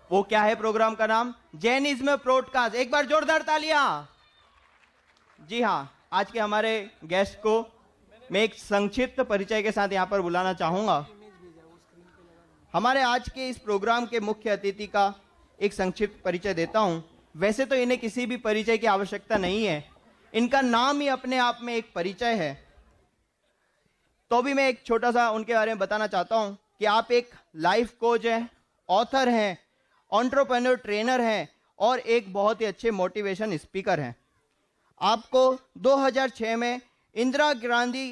वो क्या है प्रोग्राम का नाम? Jainism podcast. एक बार जोरदार तालियां। जी हाँ, आज के हमारे गेस्ट को मैं एक संक्षिप्त परिचय के साथ यहाँ पर बुलाना चाहूंगा। हमारे आज के इस प्रोग्राम के मुख्य अतिथि का एक संक्षिप्त परिचय देता हूं। वैसे तो इन्हें किसी भी परिचय की आवश्यकता नहीं है, इनका नाम ही अपने आप में एक परिचय है। तो भी मैं एक छोटा सा उनके बारे में बताना चाहता हूं कि आप एक लाइफ कोच हैं, ऑथर हैं, एंटरप्रेन्योर ट्रेनर हैं और एक बहुत ही अच्छे मोटिवेशन स्पीकर हैं। आपको 2006 में इंदिरा गांधी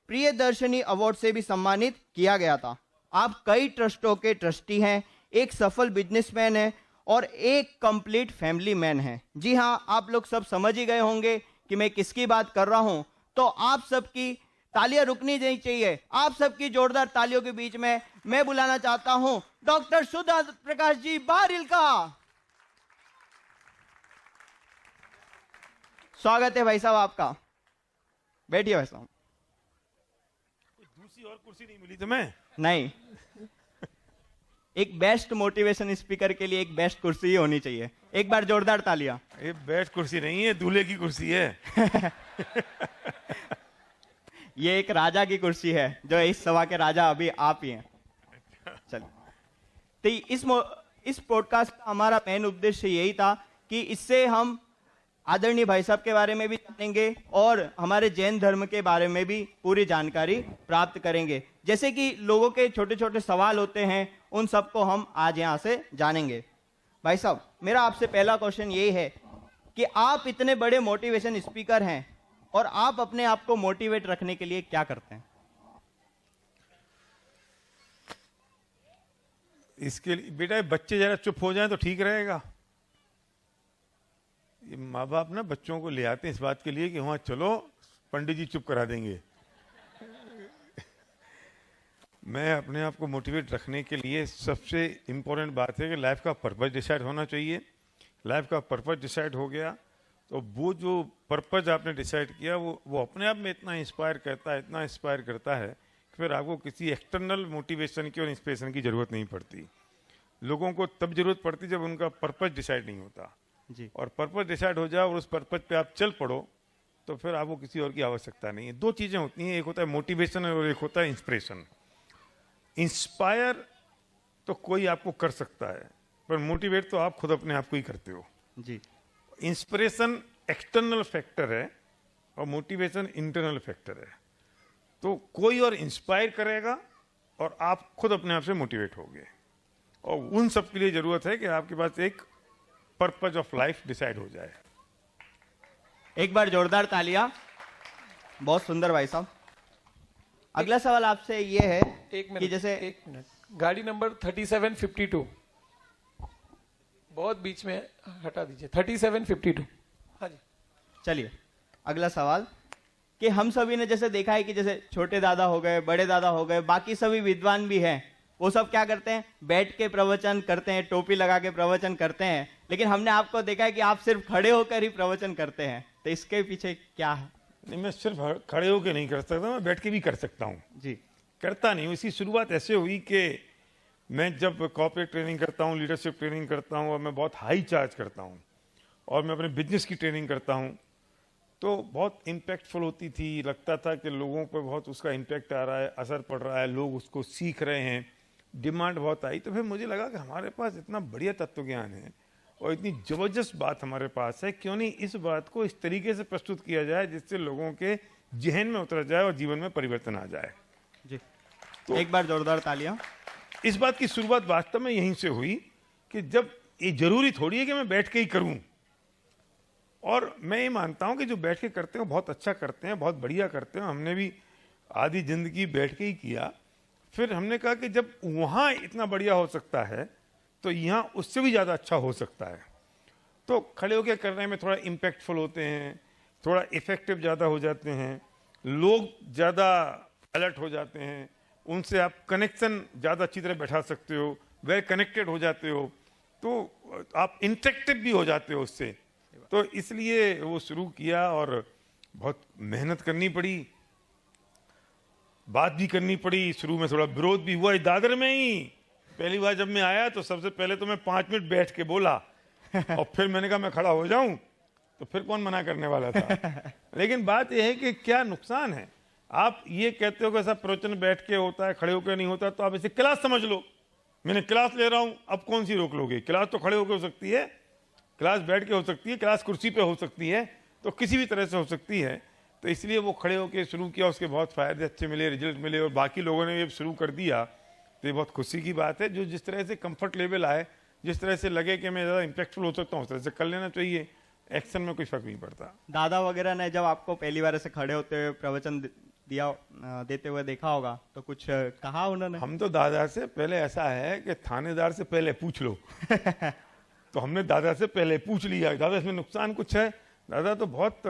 प्रियदर्शनी अवार्ड से भी सम्मानित किया गया था। आप कई ट्रस्टों के ट्रस्टी हैं, एक सफल बिजनेसमैन हैं और एक कंप्लीट फैमिली मैन हैं। जी हाँ, आप लोग सब समझ ही गए होंगे कि मैं किसकी बात कर रहा हूं। तो आप सबकी तालियां रुकनी नहीं चाहिए। आप सबकी जोरदार तालियों के बीच में मैं बुलाना चाहता हूं डॉक्टर सुधा प्रकाश जी बारिल का। स्वागत है भाई साहब आपका। बैठिए भाई साहब। दूसरी और कुर्सी नहीं मिली तुम्हें? नहीं, एक बेस्ट मोटिवेशन स्पीकर के लिए एक बेस्ट कुर्सी ही होनी चाहिए। एक बार जोरदार तालियां। ये बेस्ट कुर्सी नहीं है, दूल्हे की कुर्सी है। ये एक राजा की कुर्सी है, जो इस सभा के राजा अभी आप ही हैं। चलिए, तो इस पॉडकास्ट का हमारा मेन उद्देश्य यही था कि इससे हम आदरणीय भाई साहब के बारे में भी जानेंगे और हमारे जैन धर्म के बारे में भी पूरी जानकारी प्राप्त करेंगे। जैसे कि लोगों के छोटे छोटे सवाल होते हैं, उन सबको हम आज यहाँ से जानेंगे। भाई साहब, मेरा आपसे पहला क्वेश्चन यही है कि आप इतने बड़े मोटिवेशन स्पीकर हैं और आप अपने आप को मोटिवेट रखने के लिए क्या करते हैं? इसके लिए बेटा बच्चे जरा चुप हो जाएं तो ठीक रहेगा। ये माँ बाप ना बच्चों को ले आते हैं इस बात के लिए कि वहां चलो पंडित जी चुप करा देंगे। मैं अपने आप को मोटिवेट रखने के लिए सबसे इम्पोर्टेंट बात है कि लाइफ का पर्पस डिसाइड होना चाहिए। लाइफ का पर्पस डिसाइड हो गया तो वो जो पर्पस आपने डिसाइड किया वो अपने आप में इतना इंस्पायर करता है कि फिर आपको किसी एक्सटर्नल मोटिवेशन की और इंस्पिरेशन की जरूरत नहीं पड़ती। लोगों को तब जरूरत पड़ती जब उनका पर्पस डिसाइड नहीं होता जी। और पर्पस डिसाइड हो जाए और उस पर्पस पे आप चल पड़ो तो फिर आपको किसी और की आवश्यकता नहीं है। दो चीजें होती हैं, एक होता है मोटिवेशन और एक होता है इंस्पिरेशन। इंस्पायर तो कोई आपको कर सकता है, पर मोटिवेट तो आप खुद अपने आप को ही करते हो जी। इंस्पिरेशन एक्सटर्नल फैक्टर है और मोटिवेशन इंटरनल फैक्टर है। तो कोई और इंस्पायर करेगा और आप खुद अपने आप से मोटिवेट होगे। और उन सब के लिए जरूरत है कि आपके पास एक पर्पस ऑफ लाइफ डिसाइड हो जाए। एक बार जोरदार तालियां। बहुत सुंदर भाई साहब। अगला सवाल आपसे ये है कि जैसे एक मिनट, गाड़ी नंबर 3752 बहुत बीच में हटा दीजिए। 3752। हाँ जी, चलिए अगला सवाल कि हम सभी ने जैसे देखा है कि जैसे छोटे दादा हो गए, बड़े दादा हो गए, बाकी सभी विद्वान भी हैं, वो सब क्या करते हैं? बैठ के प्रवचन करते हैं, टोपी लगा के प्रवचन करते हैं। लेकिन हमने आपको देखा है कि आप सिर्फ खड़े होकर ही प्रवचन करते हैं। तो इसके पीछे क्या है? नहीं, मैं सिर्फ खड़े होकर नहीं कर सकता, मैं बैठ के भी कर सकता हूँ। जी। करता नहीं हूँ। इसकी शुरुआत ऐसे हुई कि मैं जब कॉर्पोरेट ट्रेनिंग करता हूँ, लीडरशिप ट्रेनिंग करता हूँ और मैं बहुत हाई चार्ज करता हूँ और मैं अपने बिजनेस की ट्रेनिंग करता हूँ, तो बहुत इम्पैक्टफुल होती थी। लगता था कि लोगों पर बहुत उसका इम्पैक्ट आ रहा है, असर पड़ रहा है, लोग उसको सीख रहे हैं, डिमांड बहुत आई। तो फिर मुझे लगा कि हमारे पास इतना बढ़िया तत्व ज्ञान है और इतनी जबरदस्त बात हमारे पास है, क्यों नहीं इस बात को इस तरीके से प्रस्तुत किया जाए जिससे लोगों के जहन में उतर जाए और जीवन में परिवर्तन आ जाए। जी। तो एक बार जोरदार तालियां। इस बात की शुरुआत वास्तव में यहीं से हुई कि जब ये जरूरी थोड़ी है कि मैं बैठ के ही करूं, और मैं ये मानता हूं कि जो बैठ के करते हैं बहुत अच्छा करते हैं, बहुत बढ़िया करते हैं। हमने भी आधी जिंदगी बैठ के ही किया। फिर हमने कहा कि जब वहां इतना बढ़िया हो सकता है तो यहाँ उससे भी ज्यादा अच्छा हो सकता है। तो खड़े होकर करने में थोड़ा इम्पैक्टफुल होते हैं, थोड़ा इफेक्टिव ज्यादा हो जाते हैं, लोग ज्यादा अलर्ट हो जाते हैं, उनसे आप कनेक्शन ज्यादा अच्छी तरह बैठा सकते हो, वेल कनेक्टेड हो जाते हो, तो आप इंटरेक्टिव भी हो जाते हो उससे। तो इसलिए वो शुरू किया और बहुत मेहनत करनी पड़ी, बात भी करनी पड़ी। शुरू में थोड़ा विरोध भी हुआ, दादर में ही पहली बार जब मैं आया तो सबसे पहले तो मैं 5 मिनट बैठ के बोला और फिर मैंने कहा मैं खड़ा हो जाऊं, तो फिर कौन मना करने वाला था। लेकिन बात यह है कि क्या नुकसान है। आप ये कहते हो कि ऐसा प्रवचन बैठ के होता है, खड़े होकर नहीं होता, तो आप इसे क्लास समझ लो। मैंने क्लास ले रहा हूं, अब कौन सी रोक लोगे। क्लास तो खड़े होकर हो सकती है, क्लास बैठ के हो सकती है, क्लास कुर्सी पे हो सकती है, तो किसी भी तरह से हो सकती है। तो इसलिए वो खड़े होकर शुरू किया, उसके बहुत फायदे अच्छे मिले, रिजल्ट मिले, और बाकी लोगों ने ये शुरू कर दिया, तो ये बहुत खुशी की बात है। जो जिस तरह से कंफर्ट लेवल आए, जिस तरह से लगे कि मैं ज़्यादा इम्पैक्टफुल हो सकता हूँ, उस तरह से कर लेना चाहिए। एक्शन में कोई फर्क नहीं पड़ता। दादा वगैरह ने जब आपको पहली बार ऐसे खड़े होते हुए प्रवचन देते हुए देखा होगा, तो कुछ कहा उन्होंने? हम तो दादा से पहले, ऐसा है कि थानेदार से पहले पूछ लो। तो हमने दादा से पहले पूछ लिया, दादा इसमें नुकसान कुछ है। दादा तो बहुत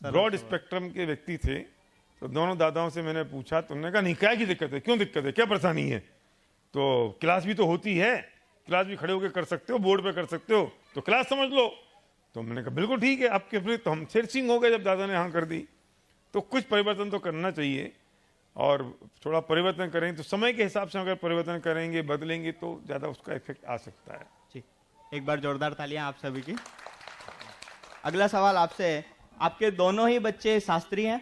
ब्रॉड स्पेक्ट्रम के व्यक्ति थे, तो दोनों दादाओं से मैंने पूछा, तो उन्होंने कहा नहीं, क्या की दिक्कत है, क्यों दिक्कत है, क्या परेशानी है। तो क्लास भी तो होती है, क्लास भी खड़े होकर कर सकते हो, बोर्ड पे कर सकते हो, तो क्लास समझ लो। तो मैंने कहा बिल्कुल ठीक है आपके फिर। तो हम सिंह हो गए जब दादा ने हाँ कर दी। तो कुछ परिवर्तन तो करना चाहिए, और थोड़ा परिवर्तन करें तो समय के हिसाब से अगर परिवर्तन करेंगे, बदलेंगे, तो ज़्यादा उसका इफेक्ट आ सकता है। जी, एक बार जोरदार तालियां आप सभी की। अगला सवाल आपसे है, आपके दोनों ही बच्चे शास्त्री हैं?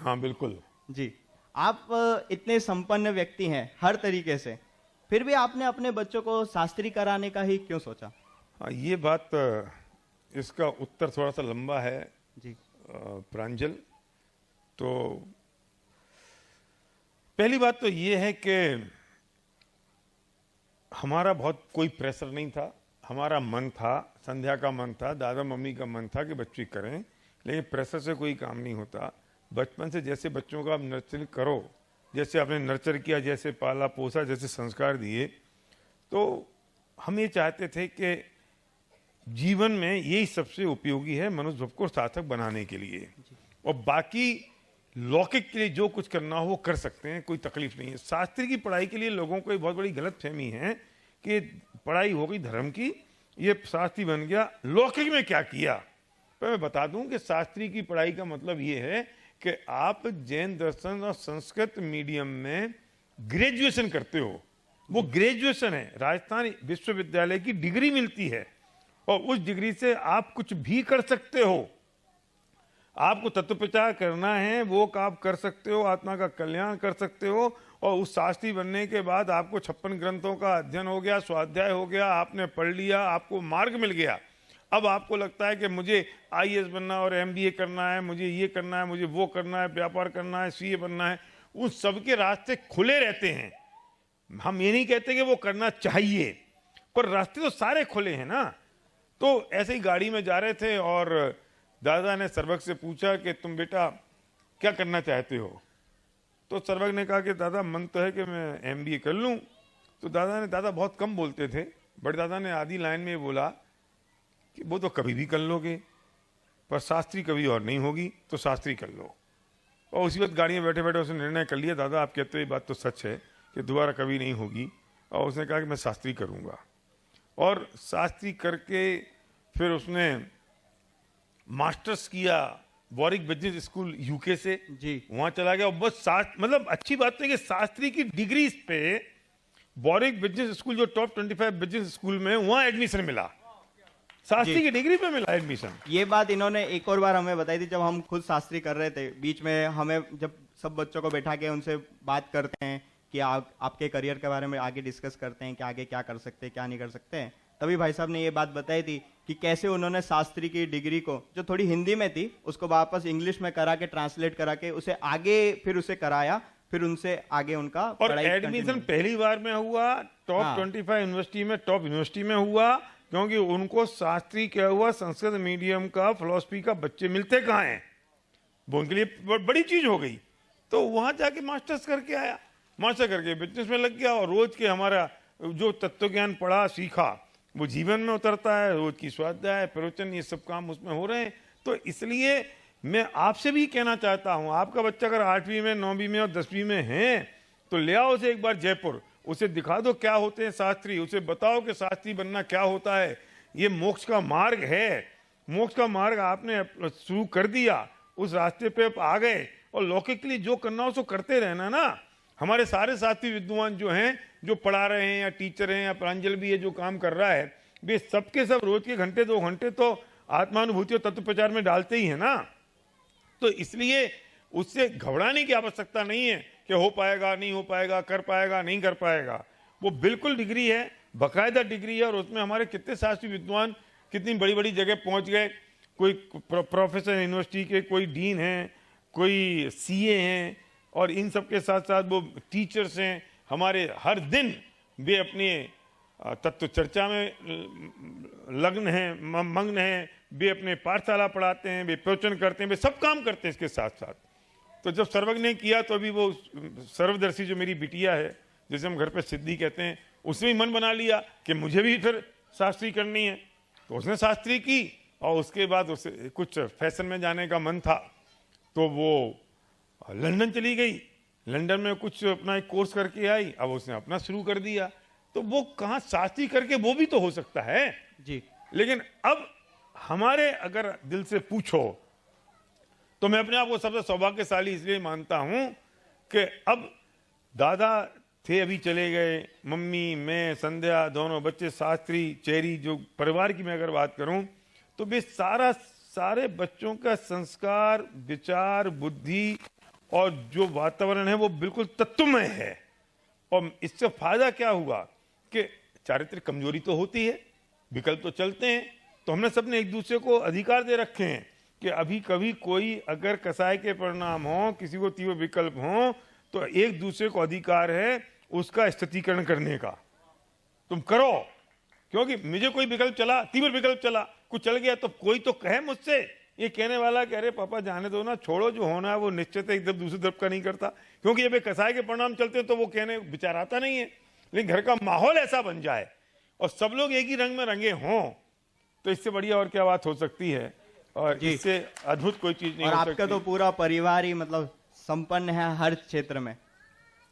हाँ बिल्कुल जी। आप इतने संपन्न व्यक्ति हैं हर तरीके से, फिर भी आपने अपने बच्चों को शास्त्री कराने का ही क्यों सोचा? हाँ, ये बात, इसका उत्तर थोड़ा सा लंबा है जी। प्रांजल। तो पहली बात तो ये है कि हमारा बहुत कोई प्रेशर नहीं था। हमारा मन था, संध्या का मन था, दादा मम्मी का मन था कि बच्चे करें, लेकिन प्रेशर से कोई काम नहीं होता। बचपन से जैसे बच्चों का आप नर्चर करो, जैसे आपने नर्चर किया, जैसे पाला पोसा, जैसे संस्कार दिए, तो हम ये चाहते थे कि जीवन में यही सबसे उपयोगी है मनुष्य भाव को सार्थक बनाने के लिए। और बाकी लौकिक के लिए जो कुछ करना हो वो कर सकते हैं, कोई तकलीफ नहीं है। शास्त्री की पढ़ाई के लिए लोगों को एक बहुत बड़ी गलतफहमी है कि पढ़ाई हो गई धर्म की, ये शास्त्री बन गया, लौकिक में क्या किया। पर मैं बता दूं कि शास्त्री की पढ़ाई का मतलब ये है कि आप जैन दर्शन और संस्कृत मीडियम में ग्रेजुएशन करते हो। वो ग्रेजुएशन है, राजस्थान विश्वविद्यालय की डिग्री मिलती है, और उस डिग्री से आप कुछ भी कर सकते हो। आपको तत्व प्रचार करना है वो आप कर सकते हो, आत्मा का कल्याण कर सकते हो, और उस शास्त्री बनने के बाद आपको 56 ग्रंथों का अध्ययन हो गया, स्वाध्याय हो गया, आपने पढ़ लिया, आपको मार्ग मिल गया। अब आपको लगता है कि मुझे आईएएस बनना और एमबीए करना है, मुझे ये करना है, मुझे वो करना है, व्यापार करना है, सीए बनना है, उन सबके रास्ते खुले रहते हैं। हम ये नहीं कहते कि वो करना चाहिए, पर रास्ते तो सारे खुले हैं ना। तो ऐसे ही गाड़ी में जा रहे थे और दादा ने सर्वक से पूछा कि तुम बेटा क्या करना चाहते हो। तो सर्वक ने कहा कि दादा मन तो है कि मैं एमबीए कर लूं। तो दादा बहुत कम बोलते थे, बड़े दादा ने आधी लाइन में बोला कि वो तो कभी भी कर लोगे, पर शास्त्री कभी और नहीं होगी, तो शास्त्री कर लो। और उसी वक्त गाड़ी में बैठे बैठे उसने निर्णय कर लिया, दादा आप कहते हो ये बात तो सच है कि दोबारा कभी नहीं होगी। और उसने कहा कि मैं शास्त्री करूंगा, और शास्त्री करके फिर उसने मास्टर्स किया वॉरिक बिजनेस स्कूल यूके से। जी। वहां चला गया, और बस मतलब अच्छी बात है कि शास्त्री की डिग्री पे वॉरिक बिजनेस स्कूल जो टॉप 25 बिजनेस स्कूल में, वहां एडमिशन मिला, शास्त्री की डिग्री पे मिला एडमिशन। ये बात इन्होंने एक और बार हमें बताई थी जब हम खुद शास्त्री कर रहे थे। बीच में हमें जब सब बच्चों को बैठा के उनसे बात करते हैं कि आपके करियर के बारे में आगे डिस्कस करते हैं कि आगे क्या कर सकते हैं क्या नहीं कर सकते हैं, तभी भाई साहब ने ये बात बताई थी कि कैसे उन्होंने शास्त्री की डिग्री को, जो थोड़ी हिंदी में थी, उसको वापस इंग्लिश में करा के, ट्रांसलेट करा के उसे आगे फिर उसे कराया, फिर उनसे आगे उनका और एडमिशन पहली बार में हुआ टॉप 25 यूनिवर्सिटी में, टॉप यूनिवर्सिटी में हुआ, क्योंकि उनको शास्त्री क्या हुआ, संस्कृत मीडियम का फिलॉसफी का बच्चे मिलते कहाँ हैं, वो उनके लिए बड़ी चीज हो गई। तो वहां जाके मास्टर्स करके आया, मास्टर करके बिजनेस में लग गया, और रोज के हमारा जो तत्व ज्ञान पढ़ा सीखा वो जीवन में उतरता है। रोज की स्वाध्याय, प्रवचन, ये सब काम उसमें हो रहे हैं। तो इसलिए मैं आपसे भी कहना चाहता हूं, आपका बच्चा अगर 8वीं में, 9वीं में और 10वीं में है तो ले आओ उसे एक बार जयपुर, उसे दिखा दो क्या होते हैं शास्त्री, उसे बताओ कि शास्त्री बनना क्या होता है। ये मोक्ष का मार्ग है, मोक्ष का मार्ग आपने शुरू कर दिया, उस रास्ते पे आप आ गए, और लौकिक के लिए जो करना हो उसको करते रहना ना। हमारे सारे साथी विद्वान जो हैं, जो पढ़ा रहे हैं या टीचर हैं या प्रांजल भी है जो काम कर रहा है, वे सबके सब रोज के घंटे 2 घंटे तो आत्मानुभूति और तत्व प्रचार में डालते ही है ना। तो इसलिए उससे घबराने की आवश्यकता नहीं है कि हो पाएगा नहीं हो पाएगा, कर पाएगा नहीं कर पाएगा। वो बिल्कुल डिग्री है, बाकायदा डिग्री है, और उसमें हमारे कितने शास्त्री विद्वान कितनी बड़ी बड़ी जगह पहुंच गए। कोई प्रोफेसर यूनिवर्सिटी के, कोई डीन हैं, कोई सीए हैं, और इन सब के साथ साथ वो टीचर्स हैं हमारे। हर दिन वे अपने तत्व चर्चा में लग्न हैं, मग्न हैं, वे अपने पाठशाला पढ़ाते हैं, वे प्रवचन करते हैं, वे सब काम करते हैं इसके साथ साथ। तो जब सर्वज्ञ ने किया तो अभी वो सर्वदर्शी जो मेरी बिटिया है, जैसे हम घर पे सिद्धि कहते हैं, उसने भी मन बना लिया कि मुझे भी फिर शास्त्री करनी है। तो उसने शास्त्री की, और उसके बाद उसे कुछ फैशन में जाने का मन था, तो वो लंदन चली गई। लंदन में कुछ अपना एक कोर्स करके आई, अब उसने अपना शुरू कर दिया। तो वो कहाँ शास्त्री करके वो भी तो हो सकता है जी। लेकिन अब हमारे अगर दिल से पूछो तो मैं अपने आप को सबसे सौभाग्यशाली इसलिए मानता हूं कि अब दादा थे, अभी चले गए, मम्मी, मैं, संध्या, दोनों बच्चे, शास्त्री, चेरी, जो परिवार की मैं अगर बात करूं तो वे सारे बच्चों का संस्कार, विचार, बुद्धि और जो वातावरण है वो बिल्कुल तत्वमय है। और इससे फायदा क्या हुआ कि चारित्रिक कमजोरी तो होती है, विकल्प तो चलते हैं, तो हमने सबने एक दूसरे को अधिकार दे रखे हैं कि अभी कभी कोई अगर कसाय के परिणाम हो, किसी को तीव्र विकल्प हो, तो एक दूसरे को अधिकार है उसका स्थितीकरण करने का। तुम करो, क्योंकि मुझे कोई विकल्प चला, तीव्र विकल्प चला, कुछ चल गया, तो कोई तो कहे मुझसे, ये कहने वाला कह रहे पापा जाने दो ना, छोड़ो, जो होना है वो निश्चित है, एकदम दूसरी तरफ का नहीं करता। क्योंकि जब कसाय के परिणाम चलते हैं तो वो कहने विचार आता नहीं है। लेकिन घर का माहौल ऐसा बन जाए और सब लोग एक ही रंग में रंगे हों, तो इससे बढ़िया और क्या बात हो सकती है। और इससे अद्भुत कोई चीज नहीं और हो आपका सकती। तो पूरा परिवार ही मतलब संपन्न है हर क्षेत्र में।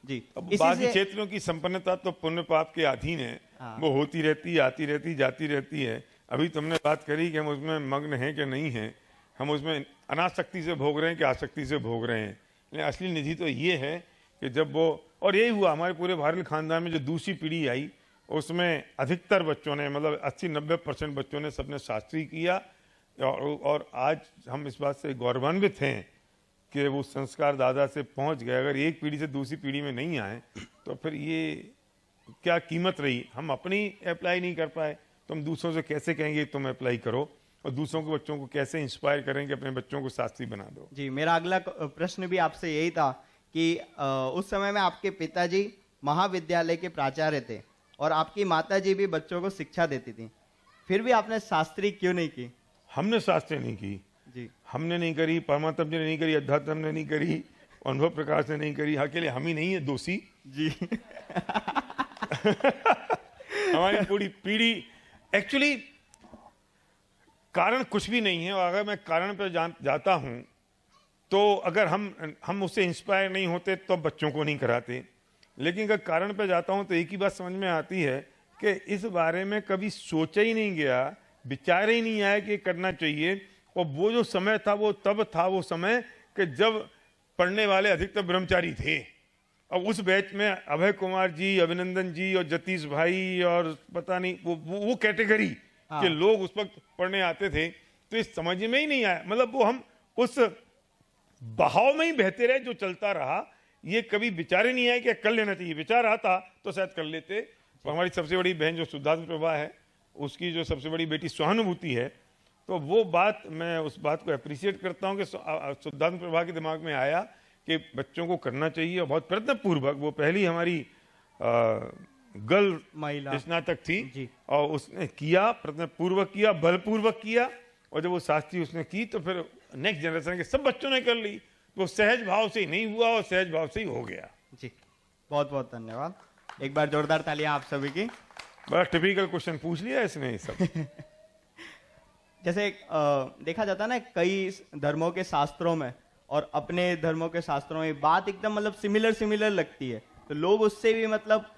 जी। अब इसी बाकी से क्षेत्रों की संपन्नता तो पुण्य पाप के अधीन है, वो होती रहती, आती रहती, जाती रहती है। अभी तुमने बात करी कि हम उसमें मग्न हैं कि नहीं हैं, हम उसमें अनासक्ति से भोग रहे हैं कि आसक्ति से भोग रहे हैं। लेकिन असली निधि तो ये है कि जब वो, और यही हुआ हमारे पूरे भारत खानदान में, जो दूसरी पीढ़ी आई उसमें अधिकतर बच्चों ने, मतलब 80-90% बच्चों ने सबने शास्त्री किया। और आज हम इस बात से गौरवान्वित हैं कि वो संस्कार दादा से पहुंच गए। अगर एक पीढ़ी से दूसरी पीढ़ी में नहीं आए तो फिर ये क्या कीमत रही। हम अपनी अप्लाई नहीं कर पाए तो हम दूसरों से कैसे कहेंगे तुम अप्लाई करो, और दूसरों के बच्चों को कैसे इंस्पायर करेंगे अपने बच्चों को शास्त्री बना दो। जी, मेरा अगला प्रश्न भी आपसे यही था कि उस समय में आपके पिताजी महाविद्यालय के प्राचार्य थे और आपकी माताजी भी बच्चों को शिक्षा देती थी, फिर भी आपने शास्त्री क्यों नहीं की? हमने शास्त्री नहीं की जी। हमने नहीं करी, परमात्मा ने नहीं करी, अध्यात्म ने नहीं करी, अनुभव प्रकाश ने नहीं करी। अकेले हम ही नहीं है दोषी जी। हमारी पूरी पीढ़ी, एक्चुअली कारण कुछ भी नहीं है। और अगर मैं कारण पर जाता हूं तो अगर हम उससे इंस्पायर नहीं होते तो बच्चों को नहीं कराते। लेकिन अगर कारण पर जाता हूं तो एक ही बात समझ में आती है कि इस बारे में कभी सोचा ही नहीं गया, विचार ही नहीं आया कि करना चाहिए। और वो जो समय था वो तब था, वो समय कि जब पढ़ने वाले अधिकतर ब्रह्मचारी थे। अब उस बैच में अभय कुमार जी, अभिनंदन जी और जतीश भाई और पता नहीं वो कैटेगरी के लोग उस वक्त पढ़ने आते थे। तो इस समझ में ही नहीं आया, मतलब वो हम उस बहाव में ही बहते रहे जो चलता रहा। ये कभी विचार ही नहीं आया कि कर लेना चाहिए। विचार आता तो शायद कर लेते। तो हमारी सबसे बड़ी बहन जो शुद्धात्म प्रभा है, उसकी जो सबसे बड़ी बेटी सहानुभूति है, तो वो बात, मैं उस बात को अप्रिशिएट करता हूँ कि शुद्धात्म प्रभा के दिमाग में आया कि बच्चों को करना चाहिए। और बहुत प्रयत्न पूर्वक, वो पहली हमारी गर्ल महिला स्नातक थी जी। और उसने किया, प्रयत्न पूर्वक किया, बलपूर्वक किया। और जब वो शास्त्री उसने की तो फिर नेक्स्ट जनरेशन के सब बच्चों ने कर ली। तो सहज भाव से ही नहीं हुआ और सहज भाव से ही हो गया। जी, बहुत बहुत धन्यवाद। एक बार जोरदार तालियां आप सभी की। बड़ा टिपिकल क्वेश्चन पूछ लिया इसने सब। जैसे देखा जाता है ना, कई धर्मों के शास्त्रों में और अपने धर्मों के शास्त्रों में बात एकदम मतलब सिमिलर लगती है, तो लोग उससे भी मतलब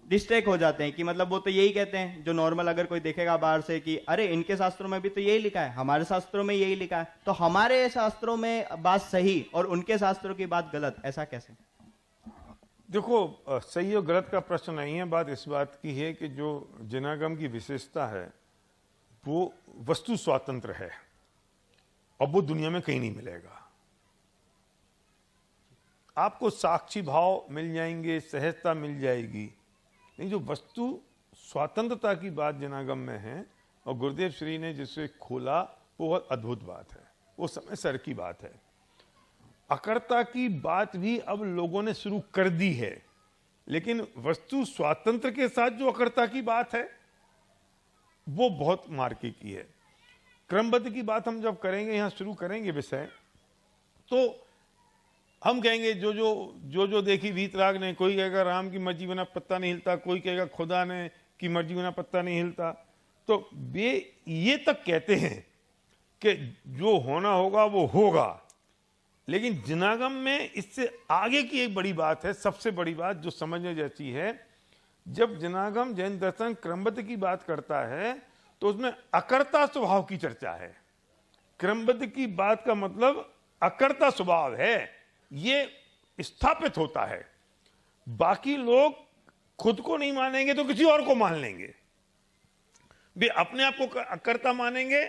डिस्ट्रैक्ट हो जाते हैं कि मतलब वो तो यही कहते हैं, जो नॉर्मल अगर कोई देखेगा बाहर से कि अरे इनके शास्त्रों में भी तो यही लिखा है, हमारे शास्त्रों में यही लिखा है, तो हमारे शास्त्रों में बात सही और उनके शास्त्रों की बात गलत, ऐसा कैसे? देखो, सही और गलत का प्रश्न नहीं है। बात इस बात की है कि जो जिनागम की विशेषता है वो वस्तु स्वातंत्र है और वो दुनिया में कहीं नहीं मिलेगा। आपको साक्षी भाव मिल जाएंगे, सहजता मिल जाएगी, लेकिन जो वस्तु स्वतंत्रता की बात जिनागम में है और गुरुदेव श्री ने जिसे खोला वो बहुत अद्भुत बात है। वो समय सर की बात है। अकर्ता की बात भी अब लोगों ने शुरू कर दी है, लेकिन वस्तु स्वातंत्र के साथ जो अकर्ता की बात है वो बहुत मार्के की है। क्रमबद्ध की बात हम जब करेंगे, यहां शुरू करेंगे विषय, तो हम कहेंगे जो देखी वीतराग ने, कोई कहेगा राम की मर्जी बिना पत्ता नहीं हिलता, कोई कहेगा खुदा ने की मर्जी बिना पत्ता नहीं हिलता। तो वे ये तक कहते हैं कि जो होना होगा वो होगा, लेकिन जिनागम में इससे आगे की एक बड़ी बात है, सबसे बड़ी बात जो समझने जैसी है। जब जिनागम जैन दर्शन क्रमबद्ध की बात करता है तो उसमें अकर्ता स्वभाव की चर्चा है। क्रमबद्ध की बात का मतलब अकर्ता स्वभाव है, ये स्थापित होता है। बाकी लोग खुद को नहीं मानेंगे तो किसी और को मान लेंगे। वे अपने आप को अकर्ता मानेंगे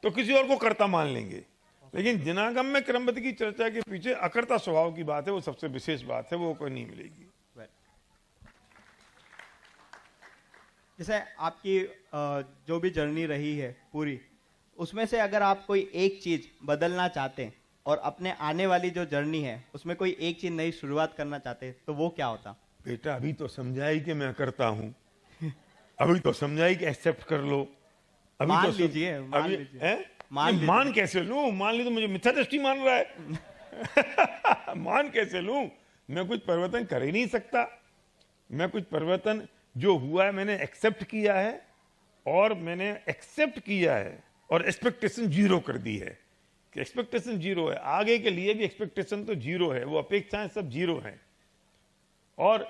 तो किसी और को कर्ता मान लेंगे। लेकिन जिनागम में क्रमबद्ध की चर्चा के पीछे अकर्ता स्वभाव की बात है, वो सबसे विशेष बात है, वो कोई नहीं मिलेगी। जैसे आपकी जो भी जर्नी रही है पूरी, उसमें से अगर आप कोई एक चीज बदलना चाहते हैं और अपने आने वाली जो जर्नी है उसमें कोई एक चीज नई शुरुआत करना चाहते हैं तो वो क्या होता? बेटा, अभी तो समझाई कि मैं करता हूं, अभी तो समझाई कि एक्सेप्ट कर लो। अभी मान तो लीजिए, मान लीजिए। मान कैसे लूं? मान ली तो मुझे मिथ्या दृष्टि मान रहा है। मान कैसे लूं? मैं कुछ परिवर्तन कर ही नहीं सकता। मैं कुछ परिवर्तन जो हुआ है मैंने एक्सेप्ट किया है, और मैंने एक्सेप्ट किया है और एक्सपेक्टेशन जीरो कर दी है कि एक्सपेक्टेशन जीरो है। आगे के लिए भी एक्सपेक्टेशन तो जीरो है, वो अपेक्षाएं सब जीरो हैं, और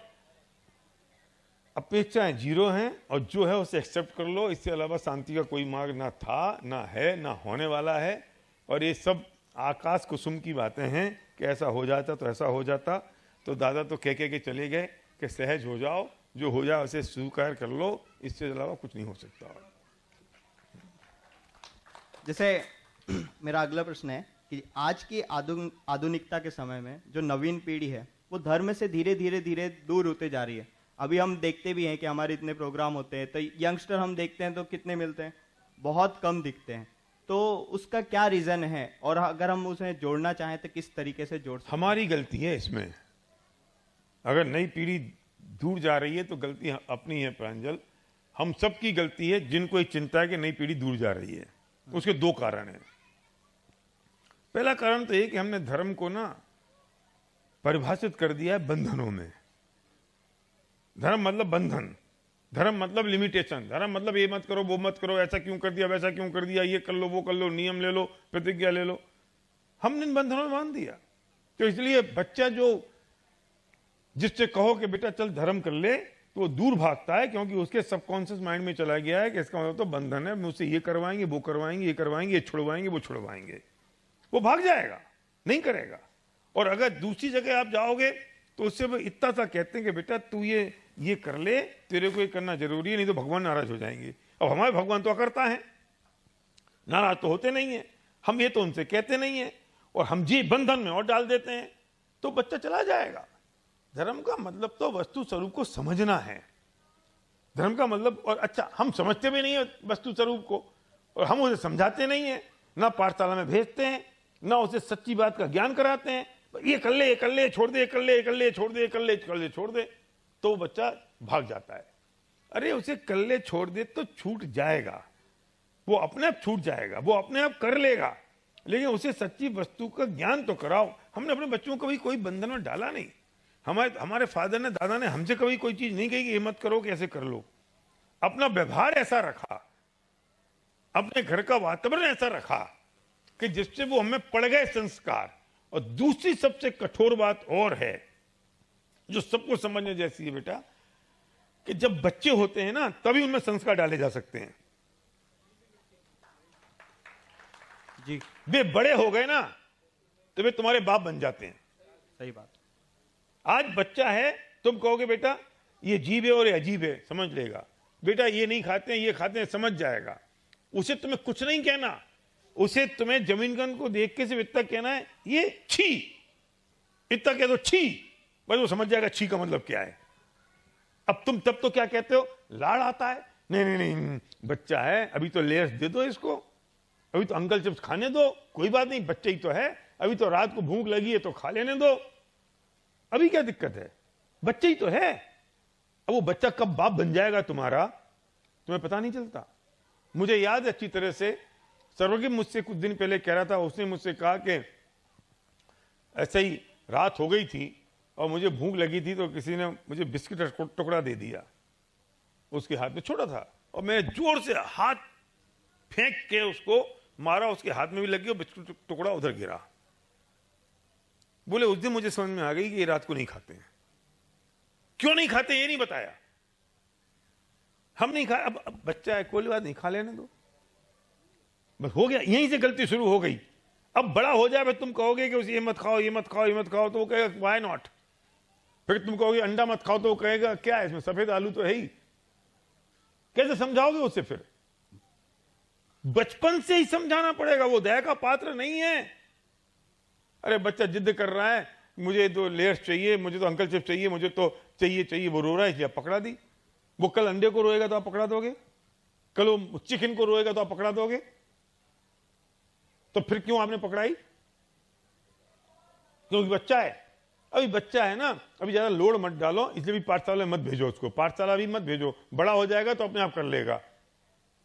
अपेक्षाएं जीरो हैं, और जो है उसे एक्सेप्ट कर लो। इससे अलावा शांति का कोई मार्ग ना था, ना है, ना होने वाला है। और ये सब आकाश कुसुम की बातें हैं कि ऐसा हो जाता तो ऐसा हो जाता। तो दादा तो कह के चले गए कि सहज हो जाओ, जो हो जाए उसे स्वीकार कर लो, इससे अलावा कुछ नहीं हो सकता। जैसे मेरा अगला प्रश्न है कि आज की आधुनिकता के समय में जो नवीन पीढ़ी है वो धर्म से धीरे धीरे धीरे दूर होते जा रही है। अभी हम देखते भी हैं कि हमारे इतने प्रोग्राम होते हैं तो यंगस्टर हम देखते हैं तो कितने मिलते हैं? बहुत कम दिखते हैं। तो उसका क्या रीजन है, और अगर हम उसे जोड़ना चाहें तो किस तरीके से जोड़ सकते हैं? हमारी गलती है इसमें। अगर नई पीढ़ी दूर जा रही है तो गलती अपनी है प्रांजल, हम सब की गलती है जिनको ये चिंता है कि नई पीढ़ी दूर जा रही है। उसके दो कारण हैं। पहला कारण तो ये कि हमने धर्म को ना परिभाषित कर दिया है बंधनों में। धर्म मतलब बंधन, धर्म मतलब लिमिटेशन, धर्म मतलब ये मत करो, वो मत करो, ऐसा क्यों कर दिया, वैसा क्यों कर दिया, ये कर लो, वो कर लो, नियम ले लो, प्रतिज्ञा ले लो। हमने इन बंधनों में बांध दिया। तो इसलिए बच्चा जो जिससे कहो कि बेटा चल धर्म कर ले तो वो दूर भागता है, क्योंकि उसके सबकॉन्शियस माइंड में चला गया है कि इसका मतलब तो बंधन है, मुझसे ये करवाएंगे, वो करवाएंगे, ये करवाएंगे, ये छुड़वाएंगे, वो छुड़वाएंगे। वो भाग जाएगा, नहीं करेगा। और अगर दूसरी जगह आप जाओगे तो उससे वो इतना सा कहते हैं कि बेटा तू ये कर ले, तेरे को ये करना जरूरी है, नहीं तो भगवान नाराज हो जाएंगे। अब हमारे भगवान तो अकर्ता है, नाराज तो होते नहीं है, हम ये तो उनसे कहते नहीं है, और हम जी बंधन में और डाल देते हैं, तो बच्चा चला जाएगा। धर्म का मतलब तो वस्तु स्वरूप को समझना है। धर्म का मतलब, और अच्छा हम समझते भी नहीं है वस्तु स्वरूप को, और हम उसे समझाते नहीं है, ना पाठशाला में भेजते हैं, ना उसे सच्ची बात का ज्ञान कराते हैं। ये कर ले, ये कर ले, छोड़ दे, कर ले, ये कर ले, छोड़ दे, कर ले, कर ले, छोड़ दे, तो बच्चा भाग जाता है। अरे उसे कर ले, छोड़ दे तो छूट जाएगा, वो अपने आप छूट जाएगा, वो अपने आप कर लेगा, लेकिन उसे सच्ची वस्तु का ज्ञान तो कराओ। हमने अपने बच्चों को कभी कोई बंधन में डाला नहीं। हमारे फादर ने, दादा ने हमसे कभी कोई चीज नहीं कही कि ये मत करो, कि ऐसे कर लो। अपना व्यवहार ऐसा रखा, अपने घर का वातावरण ऐसा रखा कि जिससे वो हमें पड़ गए संस्कार। और दूसरी सबसे कठोर बात और है जो सबको समझने जैसी है बेटा, कि जब बच्चे होते हैं ना तभी उनमें संस्कार डाले जा सकते हैं जी। वे बड़े हो गए ना तो वे तुम्हारे बाप बन जाते हैं। सही बात। आज बच्चा है तुम कहोगे बेटा ये जीव है और ये अजीब है, समझ लेगा। बेटा ये नहीं खाते हैं, ये खाते हैं, समझ जाएगा। उसे तुम्हें कुछ नहीं कहना, उसे तुम्हें जमीन को देख के सिर्फ इतना कहना है ये छी, इतना कह दो छी, बस वो समझ जाएगा छी का मतलब क्या है। अब तुम तब तो क्या कहते हो, लाड़ आता है, नहीं नहीं नहीं बच्चा है, अभी तो लेयर्स दे दो इसको, अभी तो अंकल चिप्स खाने दो, कोई बात नहीं, बच्चे ही तो है, अभी तो रात को भूख लगी है तो खा लेने दो, अभी क्या दिक्कत है, बच्चे ही तो है। अब वो बच्चा कब बाप बन जाएगा तुम्हारा, तुम्हें पता नहीं चलता। मुझे याद है अच्छी तरह से, सर्वज्ञ मुझसे कुछ दिन पहले कह रहा था, उसने मुझसे कहा कि ऐसे ही रात हो गई थी और मुझे भूख लगी थी, तो किसी ने मुझे बिस्किट का टुकड़ा दे दिया, उसके हाथ में छोटा था, और मैं जोर से हाथ फेंक के उसको मारा, उसके हाथ में भी लग गया, बिस्कुट टुकड़ा उधर गिरा। बोले उस दिन मुझे समझ में आ गई कि ये रात को नहीं खाते हैं। क्यों नहीं खाते ये नहीं बताया, हम नहीं खाए, अब बच्चा है कोई बात नहीं, खा लेने दो, बस हो गया, यहीं से गलती शुरू हो गई। अब बड़ा हो जाए तुम कहोगे कि उसे ये मत खाओ, ये मत खाओ, ये मत खाओ, तो वो कहेगा व्हाई नॉट। फिर तुम कहोगे अंडा मत खाओ, तो वो कहेगा क्या है इसमें, सफेद आलू तो है ही। कैसे समझाओगे उसे? फिर बचपन से ही समझाना पड़ेगा, वो दया का पात्र नहीं है। अरे बच्चा जिद कर रहा है, मुझे तो लेयर्स चाहिए, मुझे तो अंकल चिप्स चाहिए, मुझे तो चाहिए, वो रो रहा है इसलिए आप पकड़ा दी। वो कल अंडे को रोएगा तो आप पकड़ा दोगे, कल वो चिकन को रोएगा तो आप पकड़ा दोगे, तो फिर क्यों आपने पकड़ाई? क्योंकि बच्चा है, अभी बच्चा है ना, अभी ज्यादा लोड मत डालो, इसलिए भी पाठशाला मत भेजो उसको, पाठशाला भी मत भेजो, बड़ा हो जाएगा तो अपने आप कर लेगा।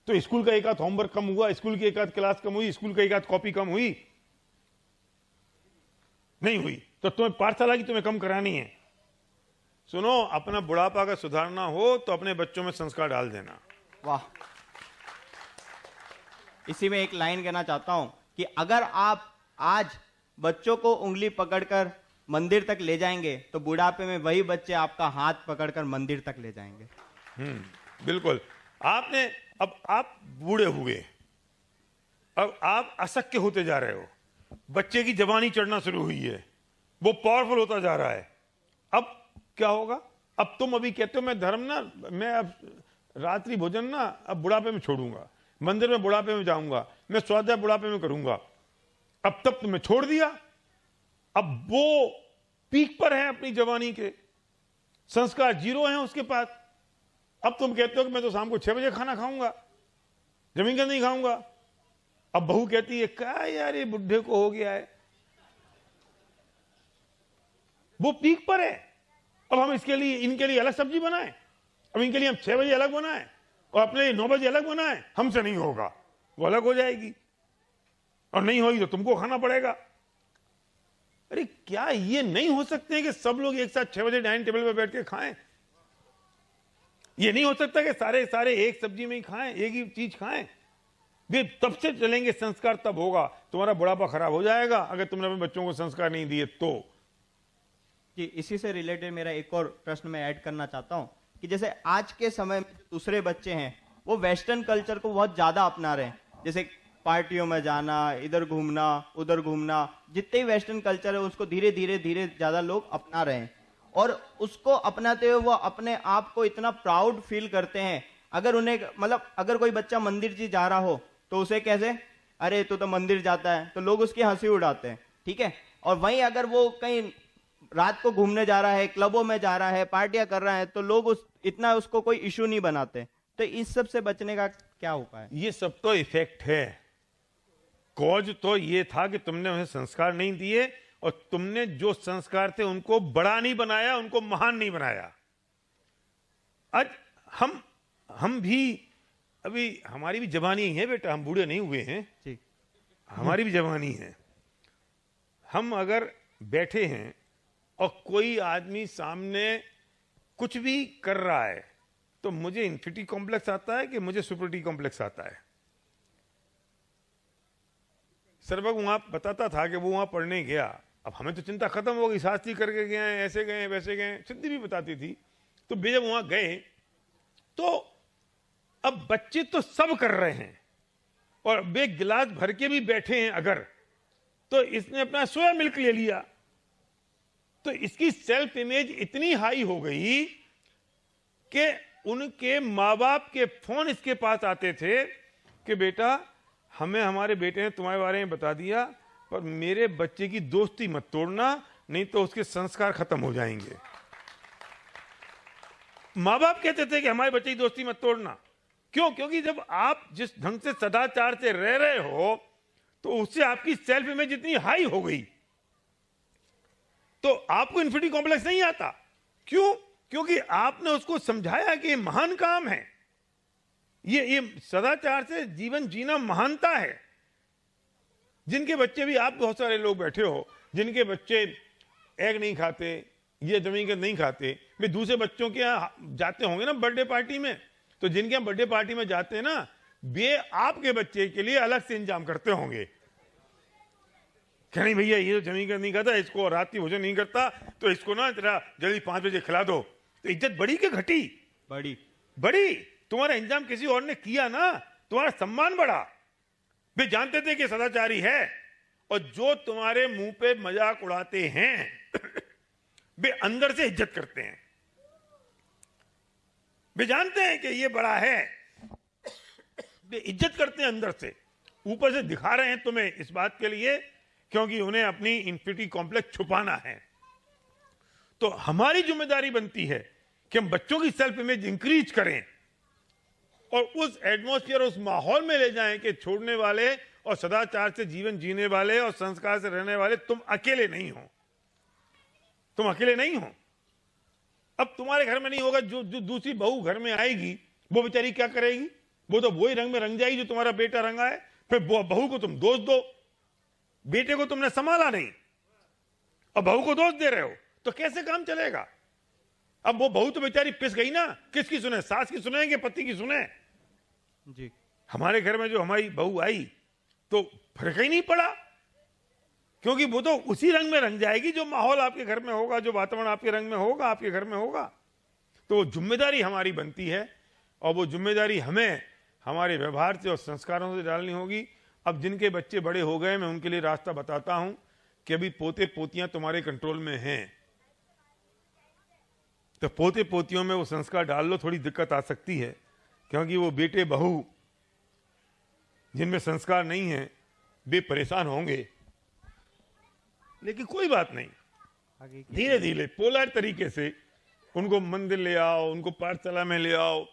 तो स्कूल का एक आध होमवर्क कम हुआ, स्कूल की एक आध क्लास कम हुई, स्कूल का एक आध कॉपी कम हुई, नहीं हुई, तो तुम्हें पाठशाला की तुम्हें कम करानी है। सुनो, अपना बुढ़ापा अगर सुधारना हो तो अपने बच्चों में संस्कार डाल देना। वाह, इसी में एक लाइन कहना चाहता हूं कि अगर आप आज बच्चों को उंगली पकड़कर मंदिर तक ले जाएंगे तो बुढ़ापे में वही बच्चे आपका हाथ पकड़कर मंदिर तक ले जाएंगे। बिल्कुल। आपने, अब आप बूढ़े हुए, अब आप अशक्य होते जा रहे हो, बच्चे की जवानी चढ़ना शुरू हुई है, वो पावरफुल होता जा रहा है। अब क्या होगा? अब तुम अभी कहते हो मैं धर्म ना, मैं अब रात्रि भोजन ना अब बुढ़ापे में छोड़ूंगा, मंदिर में बुढ़ापे में जाऊंगा, मैं स्वाध्याय बुढ़ापे में करूंगा। अब तब तुमने छोड़ दिया, अब वो पीक पर है अपनी जवानी के, संस्कार जीरो हैं उसके पास। अब तुम कहते हो कि मैं तो शाम को 6 बजे खाना खाऊंगा, जमीन का नहीं खाऊंगा। अब बहू कहती है क्या यार ये बुढ़े को हो गया है, वो पीक पर है। अब हम इसके लिए, इनके लिए अलग सब्जी बनाएं, अब इनके लिए हम 6 बजे अलग बनाएं और अपने लिए 9 बजे अलग बनाएं, हमसे नहीं होगा, वो अलग हो जाएगी, और नहीं होगी तो तुमको खाना पड़ेगा। अरे क्या ये नहीं हो सकते हैं कि सब लोग एक साथ 6 बजे डाइनिंग टेबल पर बैठ के खाएं? ये नहीं हो सकता कि सारे सारे एक सब्जी में ही खाएं, एक ही चीज खाएं? वे तब से चलेंगे संस्कार, तब होगा। तुम्हारा बुढ़ापा खराब हो जाएगा अगर तुमने अपने बच्चों को संस्कार नहीं दिए तो। जी, इसी से रिलेटेड मेरा एक और प्रश्न मैं ऐड करना चाहता हूं कि जैसे आज के समय में दूसरे बच्चे हैं वो वेस्टर्न कल्चर को बहुत ज्यादा अपना रहे हैं, जैसे पार्टियों में जाना, इधर घूमना, उधर घूमना, जितने ही वेस्टर्न कल्चर है उसको धीरे धीरे ज्यादा लोग अपना रहे हैं, और उसको अपनाते हुए वो अपने आप को इतना प्राउड फील करते हैं। अगर उन्हें, मतलब अगर कोई बच्चा मंदिर जी जा रहा हो तो उसे कैसे, अरे तू तो मंदिर जाता है, तो लोग उसकी हंसी उड़ाते हैं, ठीक है। और वहीं अगर वो कहीं रात को घूमने जा रहा है, क्लबों में जा रहा है, पार्टियां कर रहा है, तो लोग इतना उसको कोई इशू नहीं बनाते। तो इस सब से बचने का क्या उपाय? ये सब तो इफेक्ट है, कॉज तो ये था कि तुमने उन्हें संस्कार नहीं दिए, और तुमने जो संस्कार थे उनको बड़ा नहीं बनाया, उनको महान नहीं बनाया। आज हम भी, अभी हमारी भी जवानी है बेटा, हम बूढ़े नहीं हुए हैं ठीक, हमारी भी जवानी है। हम अगर बैठे हैं और कोई आदमी सामने कुछ भी कर रहा है तो मुझे इन्फिनिटी कॉम्प्लेक्स आता है कि मुझे सुपरिटी कॉम्प्लेक्स आता है? सर्वज्ञ वहां बताता था कि वो वहां पढ़ने गया, अब हमें तो चिंता खत्म हो गई, शास्त्री करके गए हैं, ऐसे गए वैसे गए, सिद्धि भी बताती थी। तो वे जब वहां गए तो अब बच्चे तो सब कर रहे हैं और वे गिलास भर के भी बैठे हैं अगर, तो इसने अपना सोया मिल्क ले लिया, तो इसकी सेल्फ इमेज इतनी हाई हो गई कि उनके माँ बाप के फोन इसके पास आते थे कि बेटा हमें हमारे बेटे ने तुम्हारे बारे में बता दिया, पर मेरे बच्चे की दोस्ती मत तोड़ना, नहीं तो उसके संस्कार खत्म हो जाएंगे। माँ बाप कहते थे कि हमारे बच्चे की दोस्ती मत तोड़ना। क्यों? क्योंकि जब आप जिस ढंग से सदाचार से रह रहे हो तो उससे आपकी सेल्फ इमेज इतनी हाई हो गई तो आपको इन्फिनिटी कॉम्प्लेक्स नहीं आता। क्यों? क्योंकि आपने उसको समझाया कि ये महान काम है, ये सदाचार से जीवन जीना महानता है। जिनके बच्चे भी, आप बहुत सारे लोग बैठे हो जिनके बच्चे एग नहीं खाते, ये जमीन का नहीं खाते, वे दूसरे बच्चों के यहाँ जाते होंगे ना बर्थडे पार्टी में, तो जिनके यहाँ बर्थडे पार्टी में जाते हैं ना, वे आपके बच्चे के लिए अलग से इंतजाम करते होंगे कि नहीं भैया ये तो जमीन का नहीं खाता, इसको रात की भोजन नहीं करता, तो इसको ना जरा जल्दी 5 बजे खिला दो। तो इज्जत बढ़ी कि घटी? बड़ी। तुम्हारा इंतजाम किसी और ने किया ना, तुम्हारा सम्मान बढ़ा। वे जानते थे कि सदाचारी है, और जो तुम्हारे मुंह पे मजाक उड़ाते हैं वे अंदर से इज्जत करते हैं। वे जानते हैं कि ये बड़ा है, वे इज्जत करते हैं अंदर से। ऊपर से दिखा रहे हैं तुम्हें इस बात के लिए क्योंकि उन्हें अपनी इन्फिनिटी कॉम्प्लेक्स छुपाना है। तो हमारी जिम्मेदारी बनती है कि हम बच्चों की सेल्फ इमेज इंक्रीज करें और उस एटमॉस्फेयर, उस माहौल में ले जाएं कि छोड़ने वाले और सदाचार से जीवन जीने वाले और संस्कार से रहने वाले तुम अकेले नहीं हो। तुम अकेले नहीं हो। अब तुम्हारे घर में नहीं होगा, जो दूसरी बहू घर में आएगी वो बेचारी क्या करेगी? वो तो वही रंग में रंग जाएगी जो तुम्हारा बेटा रंगा है। फिर बहू को तुम दोष दो, बेटे को तुमने संभाला नहीं और बहू को दोष दे रहे हो, तो कैसे काम चलेगा? अब वो बहू तो बेचारी पिस गई ना, किसकी सुने? सास की सुनेंगे, पति की सुने? जी। हमारे घर में जो हमारी बहू आई तो फर्क ही नहीं पड़ा, क्योंकि वो तो उसी रंग में रंग जाएगी जो माहौल आपके घर में होगा, जो वातावरण आपके रंग में होगा, आपके घर में होगा। तो जिम्मेदारी हमारी बनती है और वो जिम्मेदारी हमें हमारे व्यवहार से और संस्कारों से डालनी होगी। अब जिनके बच्चे बड़े हो गए, मैं उनके लिए रास्ता बताता हूं कि अभी पोते पोतियां तुम्हारे कंट्रोल में हैं, तो पोते पोतियों में वो संस्कार डाल लो। थोड़ी दिक्कत आ सकती है क्योंकि वो बेटे बहू जिनमें संस्कार नहीं है वे परेशान होंगे, लेकिन कोई बात नहीं, धीरे धीरे पोलर तरीके से उनको मंदिर ले आओ, उनको पाठशाला में ले आओ,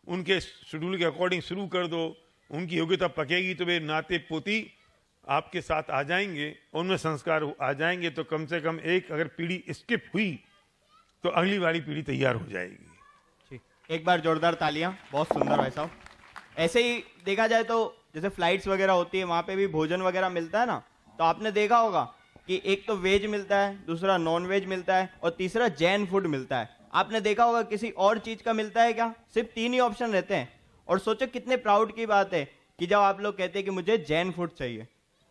उनके शेड्यूल के अकॉर्डिंग शुरू कर दो। उनकी योग्यता पकेगी तो वे नाते पोती आपके साथ आ जाएंगे, उनमें संस्कार आ जाएंगे, तो कम से कम एक अगर पीढ़ी स्किप हुई तो अगली वाली पीढ़ी तैयार हो जाएगी। एक बार जोरदार तालियां। बहुत सुंदर भाई साहब। ऐसे ही देखा जाए तो जैसे फ्लाइट्स वगैरह होती है, वहां पे भी भोजन वगैरह मिलता है ना, तो आपने देखा होगा कि एक तो वेज मिलता है, दूसरा नॉन वेज मिलता है और तीसरा जैन फूड मिलता है। आपने देखा होगा किसी और चीज का मिलता है क्या? सिर्फ 3 ही ऑप्शन रहते हैं। और सोचो कितने प्राउड की बात है कि जब आप लोग कहते हैं कि मुझे जैन फूड चाहिए,